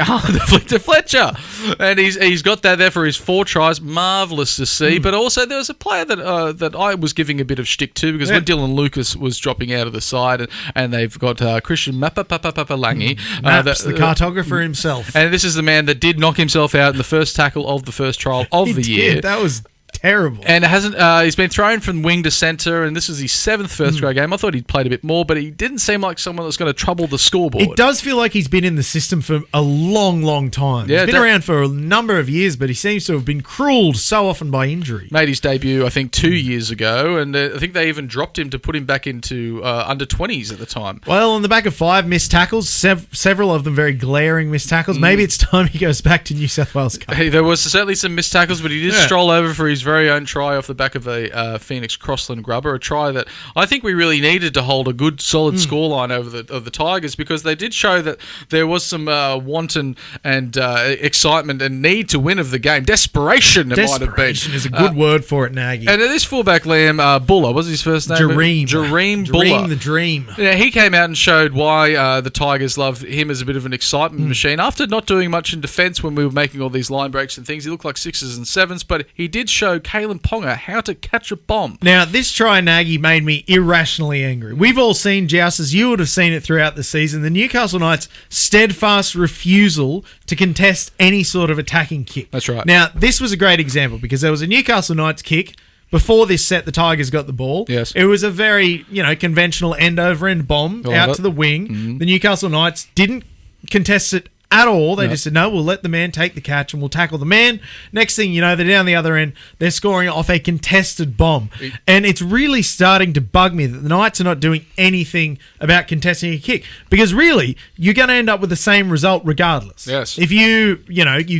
flick to Fletcher, and he's got that there for his 4 tries. Marvellous to see. But also there was a player that I was giving a bit of shtick to because when Dylan Lucas was dropping out of the side, and they've got Christian Langi, Maps, the cartographer himself, and this is the man that did knock himself out in the first tackle of the first trial of the year. That was terrible. And he's been thrown from wing to centre, and this is his 7th first grade game. I thought he'd played a bit more, but he didn't seem like someone that's going to trouble the scoreboard. It does feel like he's been in the system for a long, long time. Yeah, he's been around for a number of years, but he seems to have been cruelled so often by injury. Made his debut, I think, 2 years ago, and I think they even dropped him to put him back into under 20s at the time. Well, on the back of 5 missed tackles, several of them very glaring missed tackles. Maybe it's time he goes back to New South Wales Cup. Hey, there was certainly some missed tackles, but he did stroll over for his very own try off the back of a Phoenix Crossland grubber, a try that I think we really needed to hold a good solid scoreline over the Tigers, because they did show that there was some wanton and excitement and need to win of the game. Desperation might have been. Desperation is a good word for it, Nagy. And this fullback, Liam Buller, was his first name? Jareem Buller. Jareem the Dream. Yeah, he came out and showed why the Tigers love him as a bit of an excitement machine. After not doing much in defence when we were making all these line breaks and things, he looked like 6s and 7s, but he did show Kalen Ponga how to catch a bomb. Now, this try, Nagy, made me irrationally angry. We've all seen Joust, as you would have seen it throughout the season, the Newcastle Knights' steadfast refusal to contest any sort of attacking kick. That's right. Now, this was a great example because there was a Newcastle Knights kick. Before this set, the Tigers got the ball. Yes. It was a very, conventional end-over-end bomb out to the wing. The Newcastle Knights didn't contest it at all. They just said, no, we'll let the man take the catch and we'll tackle the man. Next thing you know, they're down the other end. They're scoring off a contested bomb. And it's really starting to bug me that the Knights are not doing anything about contesting a kick. Because really, you're going to end up with the same result regardless. Yes. If you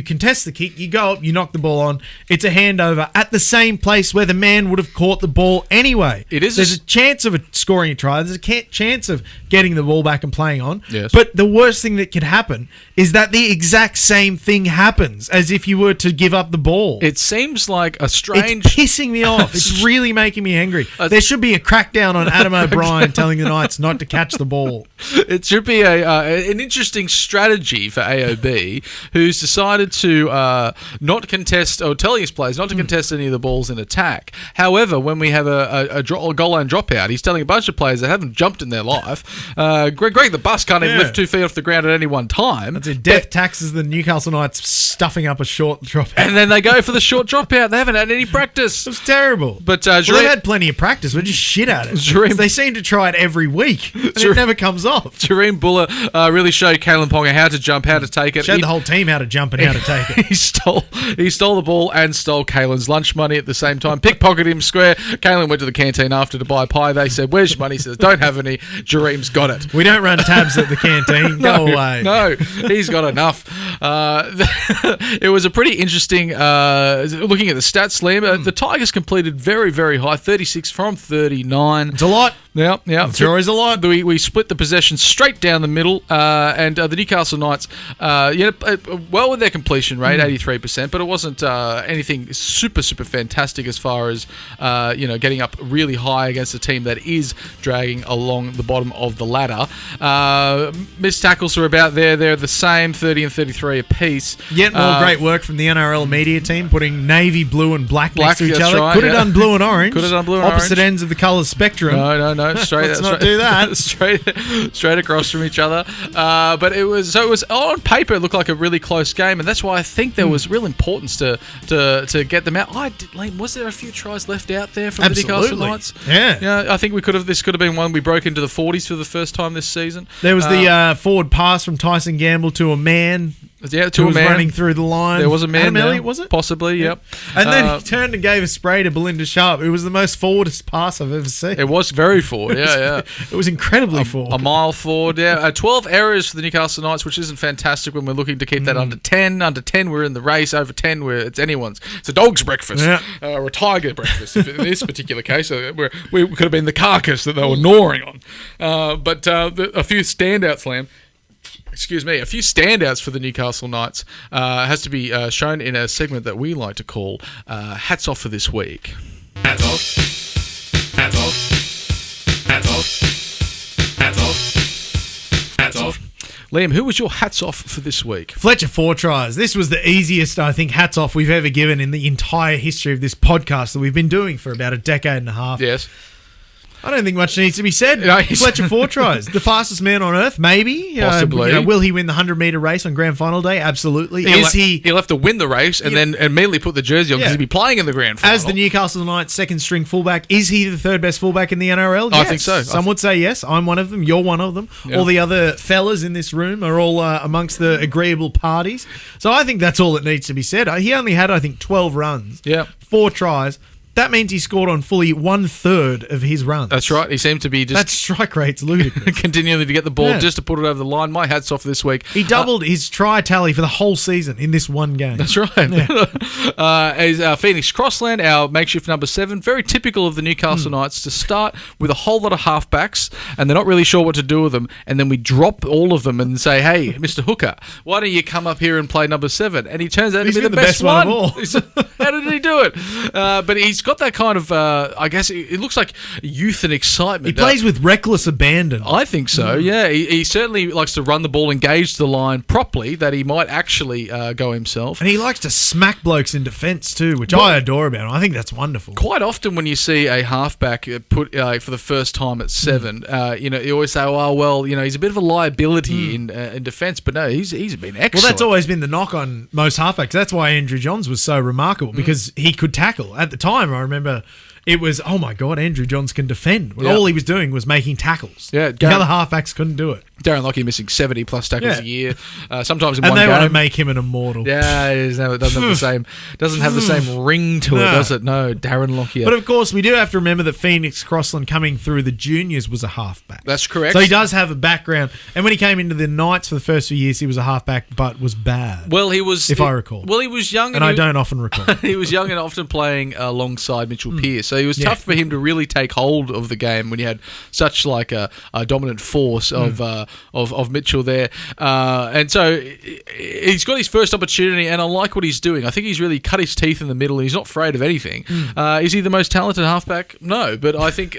contest the kick, you go up, you knock the ball on, it's a handover at the same place where the man would have caught the ball anyway. There's a chance of scoring a try. There's a chance of getting the ball back and playing on. Yes. But the worst thing that could happen is that the exact same thing happens as if you were to give up the ball. It seems like a strange... It's pissing me off. It's really making me angry. There should be a crackdown on Adam O'Brien telling the Knights not to catch the ball. It should be an interesting strategy for AOB, who's decided to not contest, or telling his players not to contest any of the balls in attack. However, when we have a goal line dropout, he's telling a bunch of players that haven't jumped in their life. Greg the Bus can't even lift 2 feet off the ground at any one time. That's it. Death taxes the Newcastle Knights stuffing up a short dropout. And then they go for the short dropout. They haven't had any practice. It was terrible. But they've had plenty of practice. We're just shit at it. They seem to try it every week. And it never comes off. Jareem Buller really showed Kalen Ponga how to jump, how to take it. Showed the whole team how to jump and how to take it. He stole the ball and stole Kalen's lunch money at the same time. Pickpocketed him square. Kalen went to the canteen after to buy pie. They said, "Where's your money?" He says, "Don't have any." Jareem's got it. We don't run tabs at the canteen. Go away. No, he's got enough. It was a pretty interesting, looking at the stats, Liam. The Tigers completed very, very high, 36 from 39. It's a lot. Yeah. It sure is a lot. We split the possession straight down the middle, and the Newcastle Knights, well with their completion rate, 83%, but it wasn't anything super, super fantastic as far as, getting up really high against a team that is dragging along the bottom of the ladder. Missed tackles were about there. They're the same, 30 and 33 apiece. Yet more great work from the NRL media team, putting navy, blue, and black next to each other. Right, Could have done blue and orange. Could have done blue and Opposite orange. ends of the colour spectrum. No. Let's not do that. straight across from each other. But it was on paper it looked like a really close game, and that's why I think there was real importance to get them out. Was there a few tries left out there from the Newcastle Knights? Yeah. I think this could have been one we broke into the 40s for the first time this season. There was the forward pass from Tyson Gamble to a man. Yeah, who was running through the line. There was a man Adam there. Elliott, was it? Possibly, yep. And then he turned and gave a spray to Belinda Sharp. It was the most forwardest pass I've ever seen. It was very forward, yeah. It was incredibly forward. A mile forward, yeah. 12 errors for the Newcastle Knights, which isn't fantastic when we're looking to keep that under 10. Under 10, we're in the race. Over 10, it's anyone's. It's a dog's breakfast. Yeah. Or a tiger breakfast, in this particular case. We could have been the carcass that they were gnawing on. But a few standouts, Lamb. Excuse me, a few standouts for the Newcastle Knights has to be shown in a segment that we like to call Hats Off for This Week. Hats off. Hats off. Hats off. Hats off. Hats off. Liam, who was your hats off for this week? Fletcher 4 tries. This was the easiest, I think, hats off we've ever given in the entire history of this podcast that we've been doing for about a decade and a half. Yes. I don't think much needs to be said. Fletcher 4 tries. The fastest man on earth, maybe. Possibly. Will he win the 100-metre race on grand final day? Absolutely. He'll have to win the race and then immediately put the jersey on because he'll be playing in the grand final. As the Newcastle Knights second-string fullback, is he the third best fullback in the NRL? Yes. I think so. Some would say yes. I'm one of them. You're one of them. Yeah. All the other fellas in this room are all amongst the agreeable parties. So I think that's all that needs to be said. He only had, I think, 12 runs. Yeah. 4 tries. That means he scored on fully 1/3 of his runs. That's right. He seemed to be just... That strike rate's ludicrous. continually to get the ball just to put it over the line. My hat's off this week. He doubled his try tally for the whole season in this one game. That's right. Yeah. As Phoenix Crossland, our makeshift number 7, very typical of the Newcastle Knights to start with a whole lot of halfbacks and they're not really sure what to do with them, and then we drop all of them and say, hey, Mr. Hooker, why don't you come up here and play number 7? And he turns out to be the best one of all. How did he do it? But he's got that kind of, I guess, it looks like youth and excitement. He plays with reckless abandon. I think so, yeah. He certainly likes to run the ball, engage the line properly, that he might actually go himself. And he likes to smack blokes in defence too, which I adore about him. I think that's wonderful. Quite often when you see a halfback put for the first time at 7, you always say, oh, well, he's a bit of a liability in defence, but no, he's been excellent. Well, that's always been the knock on most halfbacks. That's why Andrew Johns was so remarkable, because he could tackle. At the time, I remember it was, oh my God, Andrew Johns can defend. When all he was doing was making tackles. Yeah, the other halfbacks couldn't do it. Darren Lockyer missing 70 plus tackles a year, sometimes in and one game. And they want to make him an immortal. Yeah, it doesn't have the same ring to it, does it? No, Darren Lockyer. But of course, we do have to remember that Phoenix Crossland coming through the juniors was a halfback. That's correct. So he does have a background. And when he came into the Knights for the first few years, he was a halfback, but was bad. Well, he was, if I recall. Well, he was young, and I don't often recall. He was young and often playing alongside Mitchell Pearce. So it was tough for him to really take hold of the game when you had such like a dominant force of Mitchell there, and so he's got his first opportunity, and I like what he's doing. I think he's really cut his teeth in the middle, and he's not afraid of anything. Is he the most talented halfback? No, but I think,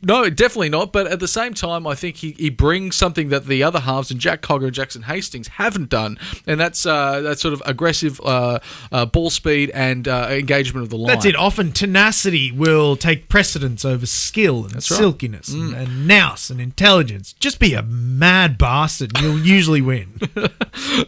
no, definitely not. But at the same time, I think he brings something that the other halves and Jack Cogger and Jackson Hastings haven't done, and that's that sort of aggressive ball speed and engagement of the line. That's it. Often tenacity will take precedence over skill and silkiness and nous and intelligence. Just be a mad bastard and you'll usually win.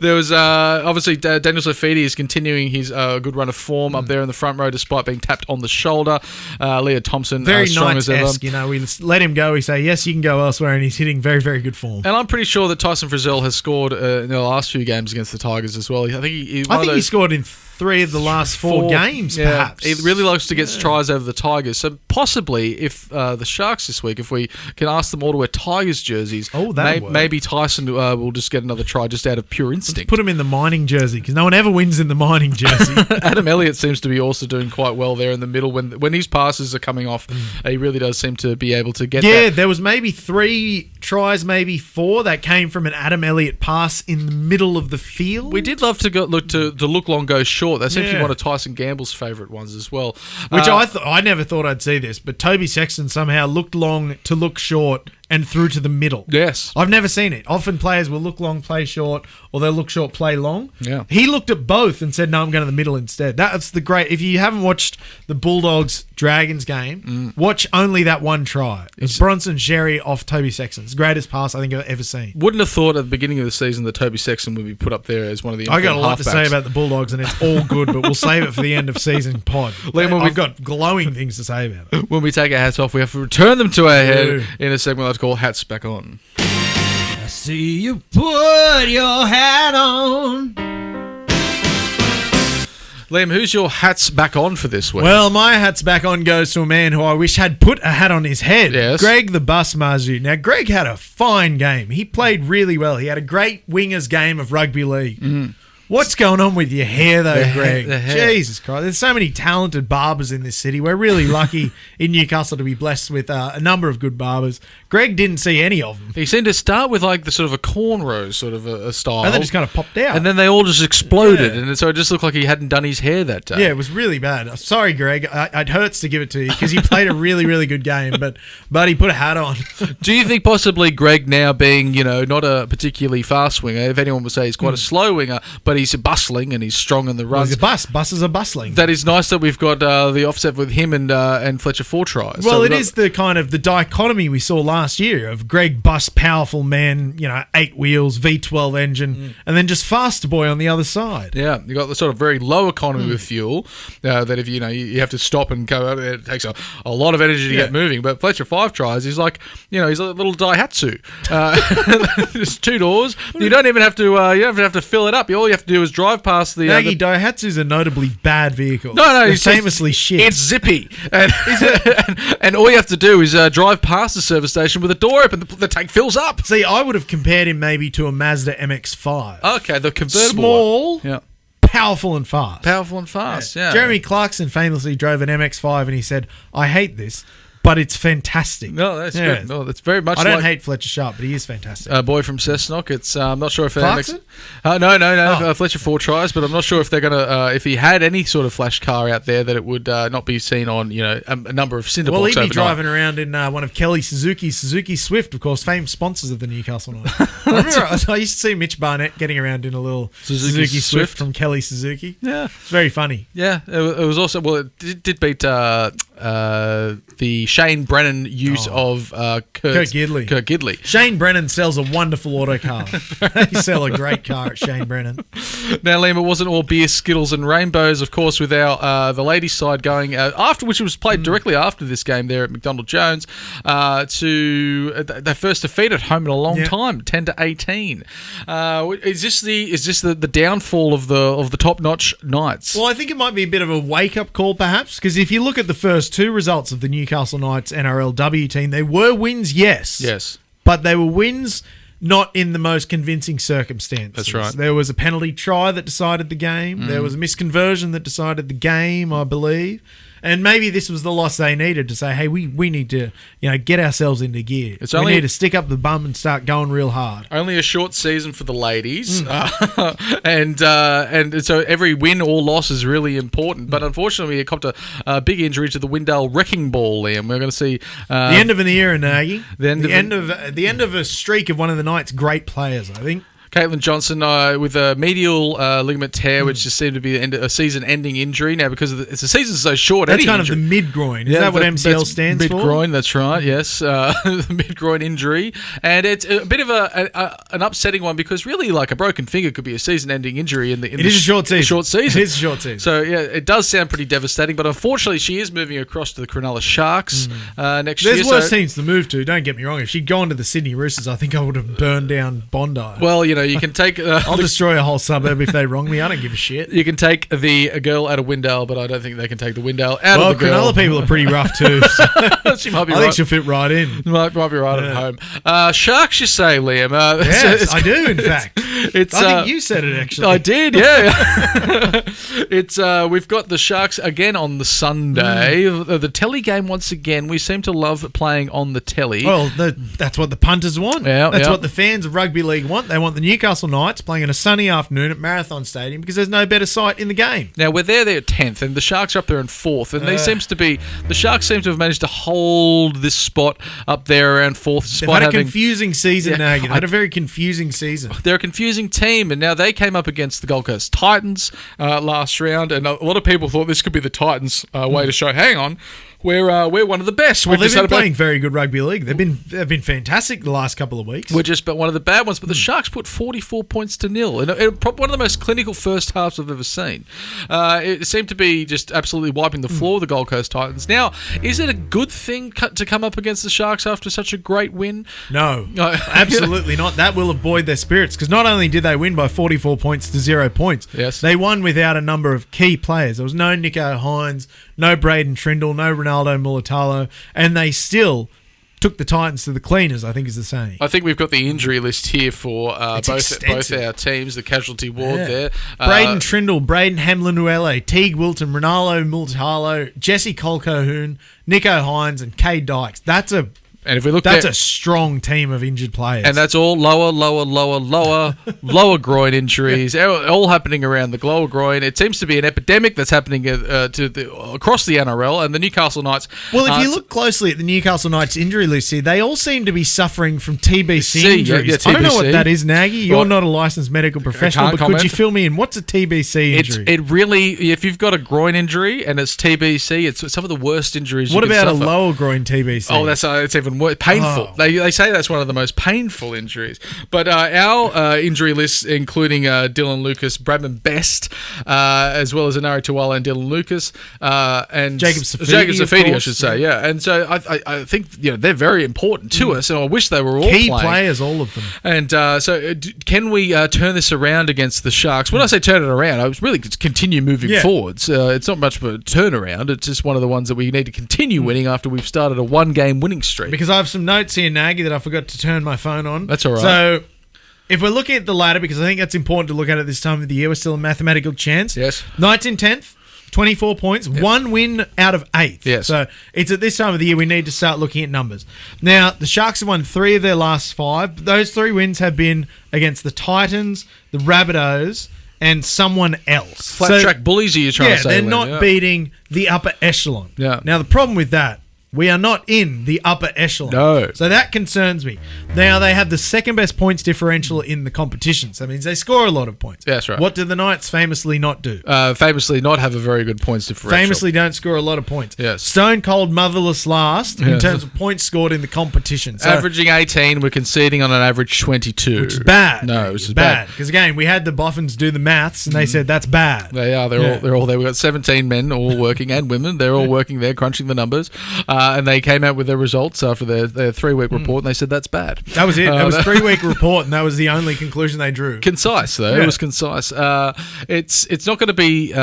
There was obviously Daniel Safidi is continuing his good run of form up there in the front row despite being tapped on the shoulder. Leah Thompson, very strong as ever. We let him go. We say, yes, you can go elsewhere, and he's hitting very, very good form. And I'm pretty sure that Tyson Frizzell has scored in the last few games against the Tigers as well. I think he scored in 3 of the last 4 games, perhaps. He really likes to get tries over the Tigers. So possibly, if the Sharks this week, if we can ask them all to wear Tigers jerseys, maybe Tyson will just get another try just out of pure instinct. Put him in the mining jersey, because no one ever wins in the mining jersey. Adam Elliott seems to be also doing quite well there in the middle. When his passes are coming off, he really does seem to be able to get that. There was maybe 3 tries, maybe 4, that came from an Adam Elliott pass in the middle of the field. We did love to look long, go short. That seems to be one of Tyson Gamble's favourite ones as well. Which I never thought I'd see this, but Toby Sexton somehow looked long to look short and through to the middle. Yes. I've never seen it. Often players will look long, play short, or they'll look short, play long. Yeah. He looked at both and said, no, I'm going to the middle instead. That's the great... If you haven't watched the Bulldogs-Dragons game, watch only that one try. It's Bronson Sherry off Toby Sexton's greatest pass I think I've ever seen. Wouldn't have thought at the beginning of the season that Toby Sexton would be put up there as one of the important I got a lot to say halfbacks. about the Bulldogs, and it's all good, but we'll save it for the end of season pod. I've got glowing things to say about it. When we take our hats off, we have to return them to our head in a segment that's called Hats Back On. I see you put your hat on. Liam, who's your hats back on for this week? Well, my hat's back on goes to a man who I wish had put a hat on his head. Yes. Greg the Bus Marzu. Now, Greg had a fine game. He played really well. He had a great wingers game of rugby league. What's going on with your hair, though, Greg? The hair. Jesus Christ. There's so many talented barbers in this city. We're really lucky in Newcastle to be blessed with a number of good barbers. Greg didn't see any of them. He seemed to start with like the sort of a cornrow sort of a style. And then just kind of popped out. And then they all just exploded. And so it just looked like he hadn't done his hair that day. Yeah, it was really bad. Sorry, Greg. It hurts to give it to you because you played a really, really good game, but he put a hat on. Do you think possibly Greg now being, not a particularly fast winger, if anyone would say he's quite a slow winger, but he's bustling and he's strong in the runs. He's a bus. Buses are bustling. That is nice that we've got the offset with him and Fletcher 4 tries. Well, it is the kind of the dichotomy we saw last year of Greg Bus, powerful man, 8 wheels, V12 engine, and then just faster boy on the other side. Yeah, you got the sort of very low economy with fuel that if you have to stop and go out, it takes a lot of energy to get moving. But Fletcher 5 tries, he's like, he's a little Daihatsu. Just 2 doors. You don't even have to. You don't have to fill it up. All you have to do is drive past the. Maggie, Daihatsu's a notably bad vehicle. No, they're famously shit. It's zippy, and all you have to do is drive past the service station with the door open. The tank fills up. See, I would have compared him maybe to a Mazda MX-5. Okay, the convertible. Small, one. Yeah. powerful and fast. Powerful and fast. Yeah. Jeremy Clarkson famously drove an MX-5, and he said, "I hate this, but it's fantastic." No, that's good. No, that's very much. I don't hate Fletcher Sharp, but he is fantastic. A boy from Cessnock. It's I'm not sure if Clarkson? No. Fletcher 4 tries, but I'm not sure if they're gonna if he had any sort of flash car out there that it would not be seen on a number of cinder blocks. Well, he'd be driving around in one of Kelly Suzuki's Suzuki Swift, of course, famed sponsors of the Newcastle Knights. I used to see Mitch Barnett getting around in a little Suzuki Swift from Kelly Suzuki. Yeah, it's very funny. Yeah, it was also it did beat the Shane Brennan use of Kurt Gidley. Shane Brennan sells a wonderful auto car. They sell a great car at Shane Brennan. Now, Liam, it wasn't all beer, skittles, and rainbows, of course, with our the ladies' side going after, which was played directly after this game there at McDonald Jones to their first defeat at home in a long time, 10-18. Is this the downfall of the top-notch Knights? Well, I think it might be a bit of a wake-up call, perhaps, because if you look at the first 2 results of the Newcastle Knights NRLW team, they were wins, yes, but they were wins not in the most convincing circumstances. That's right. There was a penalty try that decided the game. There was a misconversion that decided the game, I believe. And maybe this was the loss they needed to say, hey, we need to get ourselves into gear. We need to stick up the bum and start going real hard. Only a short season for the ladies, and so every win or loss is really important. But unfortunately, we copped a big injury to the Windale wrecking ball, Liam. We're going to see the end of an era, Nagy. The end of a streak of one of the Knights' great players, I think. Caitlin Johnson with a medial ligament tear, which just seemed to be a season-ending injury. Now, because the season's so short, that's kind of the mid-groin. Is that what MCL stands for? Mid-groin, that's right, yes. The mid-groin injury. And it's a bit of an upsetting one because really, like, a broken finger could be a season-ending injury. It is a short season. It is a short season. So, yeah, it does sound pretty devastating, but unfortunately, she is moving across to the Cronulla Sharks next year. There's worse teams to move to, don't get me wrong. If she'd gone to the Sydney Roosters, I think I would have burned down Bondi. Well, You can take. I'll destroy a whole suburb if they wrong me. I don't give a shit. You can take the girl out of Windale, but I don't think they can take the Windale out of the girl. Cronulla people are pretty rough too. So She might be I right. think she'll fit right in. Might be right at home. Sharks, you say, Liam? Yes, I do. In fact, I think you said it actually. I did, yeah. We've got the Sharks again on the Sunday. The telly game once again. We seem to love playing on the telly. Well, that's what the punters want. Yeah, that's what the fans of rugby league want. They want the Newcastle Knights playing on a sunny afternoon at Marathon Stadium because there's no better sight in the game. Now we're there 10th, and the Sharks are up there in 4th, and the Sharks seem to have managed to hold this spot up there around 4th spot. They've had a confusing season, Nagy. They've had a very confusing season. They're a confusing team, and now they came up against the Gold Coast Titans last round, and a lot of people thought this could be the Titans' way to show, hang on, we're one of the best. Well, they've been playing very good rugby league. They've been fantastic the last couple of weeks. We're just one of the bad ones, but the Sharks put 44 points to nil. And one of the most clinical first halves I've ever seen. It seemed to be just absolutely wiping the floor of the Gold Coast Titans. Now, is it a good thing to come up against the Sharks after such a great win? No, absolutely not. That will have buoyed their spirits because not only did they win by 44 points to 0 points, yes, they won without a number of key players. There was no Nico Hines, no Braden Trindle, no Ronaldo Mulatalo, and they still took the Titans to the cleaners, I think is the saying. I think we've got the injury list here for both our teams, the casualty ward there. Braden Trindle, Braden Hamlin-Uele, Teague Wilton, Ronaldo Mulatalo, Jesse Colquhoun, Nico Hines, and Cade Dykes. That's a strong team of injured players. And that's all lower groin injuries, all happening around the lower groin. It seems to be an epidemic that's happening across the NRL, and the Newcastle Knights. Well, if you look closely at the Newcastle Knights injury list here, they all seem to be suffering from TBC injuries. Yeah, I don't know what that is, Nagy. You're not a licensed medical professional, but comment. Could you fill me in? What's a TBC injury? It really, if you've got a groin injury and it's TBC, it's some of the worst injuries What you can about suffer. a lower groin TBC? Oh, it's even worse. Painful. Oh. They say that's one of the most painful injuries. But our injury list, including Dylan Lucas, Bradman Best, as well as Anari Tuwala and Dylan Lucas, and Jacob Safidi, I should say, yeah. And so I think they're very important to us, and I wish they were all key playing. players, all of them. And can we turn this around against the Sharks? When I say turn it around, I was really to continue moving forwards. It's not much of a turnaround. It's just one of the ones that we need to continue winning after we've started a one-game winning streak. Because I have some notes here, Nagy, that I forgot to turn my phone on. That's all right. So, if we're looking at the ladder, because I think that's important to look at this time of the year, we're still a mathematical chance. Yes. Knights in 10th, 24 points, one win out of 8th. Yes. So, it's at this time of the year we need to start looking at numbers. Now, the Sharks have won 3 of their last 5. Those 3 wins have been against the Titans, the Rabbitohs, and someone else. Flat track bullies, are you trying to say? They're not beating the upper echelon. Yeah. Now, the problem with that, we are not in the upper echelon. No. So that concerns me. Now, they have the second best points differential in the competition. So that means they score a lot of points. That's right. What do the Knights famously not do? Famously not have a very good points differential. Famously don't score a lot of points. Yes. Stone cold motherless last in terms of points scored in the competition. So, averaging 18, we're conceding on an average 22. which is bad. No, which is bad. Because again, we had the Boffins do the maths and they said that's bad. They are. They're all there. We've got 17 men all working and women. They're all working there, crunching the numbers. And they came out with their results after their 3-week report, and they said that's bad. That was it. It was a 3-week report, and that was the only conclusion they drew. Concise, though. Yeah. It was concise. It's not going to be...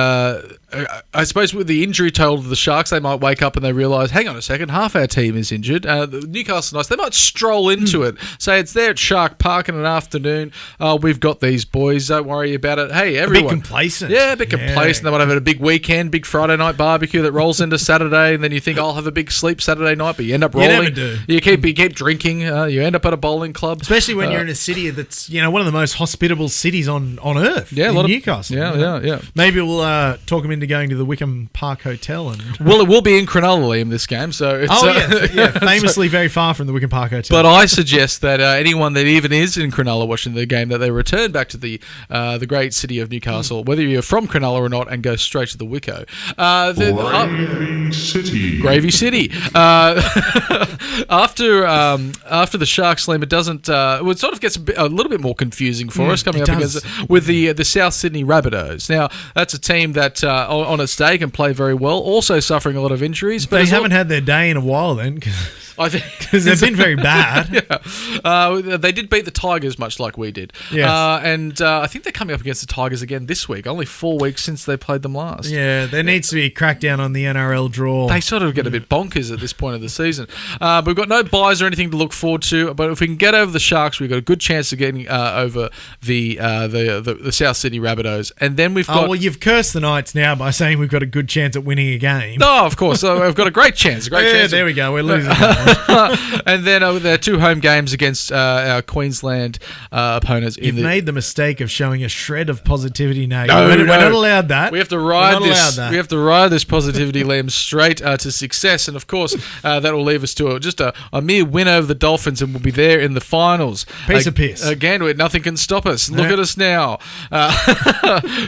I suppose with the injury total of the Sharks, they might wake up and they realise, hang on a second, half our team is injured. The Newcastle Knights, they might stroll into it, say it's there at Shark Park in an afternoon. We've got these boys, don't worry about it. Hey, everyone. A bit complacent. Yeah, a bit complacent. They might have a big weekend, big Friday night barbecue that rolls into Saturday, and then you think, I'll have a big sleep Saturday night, but you end up rolling. You never do. You keep drinking. You end up at a bowling club. Especially when you're in a city that's, one of the most hospitable cities on earth. Yeah, in Newcastle. Yeah. Maybe we'll talk them into going to the Wickham Park Hotel. Well, it will be in Cronulla in this game, so it's... famously very far from the Wickham Park Hotel. But I suggest that anyone that even is in Cronulla watching the game, that they return back to the great city of Newcastle, whether you're from Cronulla or not, and go straight to the Wicco. Gravy City. After the Sharks slam, it doesn't... it sort of gets a little bit more confusing for us coming up against with the South Sydney Rabbitohs. Now, that's a team that on its day can play very well, also suffering a lot of injuries. But they haven't had their day in a while then. I think because they've been very bad. they did beat the Tigers much like we did. Yes. And I think they're coming up against the Tigers again this week. Only 4 weeks since they played them last. Yeah, there needs to be a crackdown on the NRL draw. They sort of get a bit bonkers at this point of the season. But we've got no buys or anything to look forward to. But if we can get over the Sharks, we've got a good chance of getting over the South Sydney Rabbitohs. And then we've got... well, you've cursed the Knights now by saying we've got a good chance at winning a game. No, of course. We've got a great chance. There we go. We're losing. And then there are 2 home games against our Queensland opponents. You've made the mistake of showing a shred of positivity now. No, we're not allowed that. We have to ride this. We have to ride this positivity, Liam, straight to success. And of course, that will leave us to just a mere win over the Dolphins, and we'll be there in the finals. Piece of piss. Again, nothing can stop us. Look at us now.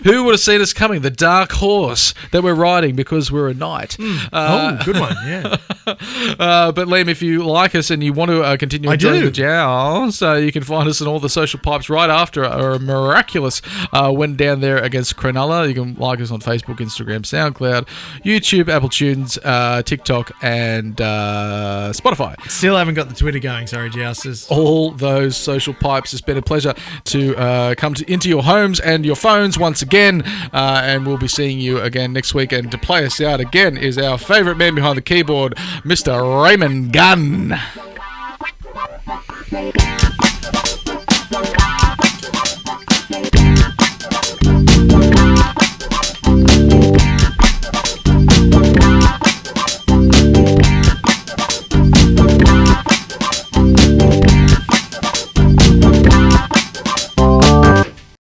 Who would have seen us coming? The dark horse that we're riding because we're a knight. Good one. Yeah. But Liam, if you like us and you want to continue enjoying the Joust, you can find us on all the social pipes right after a miraculous win down there against Cronulla. You can like us on Facebook, Instagram, SoundCloud, YouTube, Apple Tunes, TikTok, and Spotify. Still haven't got the Twitter going. Sorry, Jousters. All those social pipes. It's been a pleasure to come into your homes and your phones once again, and we'll be seeing you again next week. And to play us out again is our favourite man behind the keyboard, Mr. Raymond Gunn.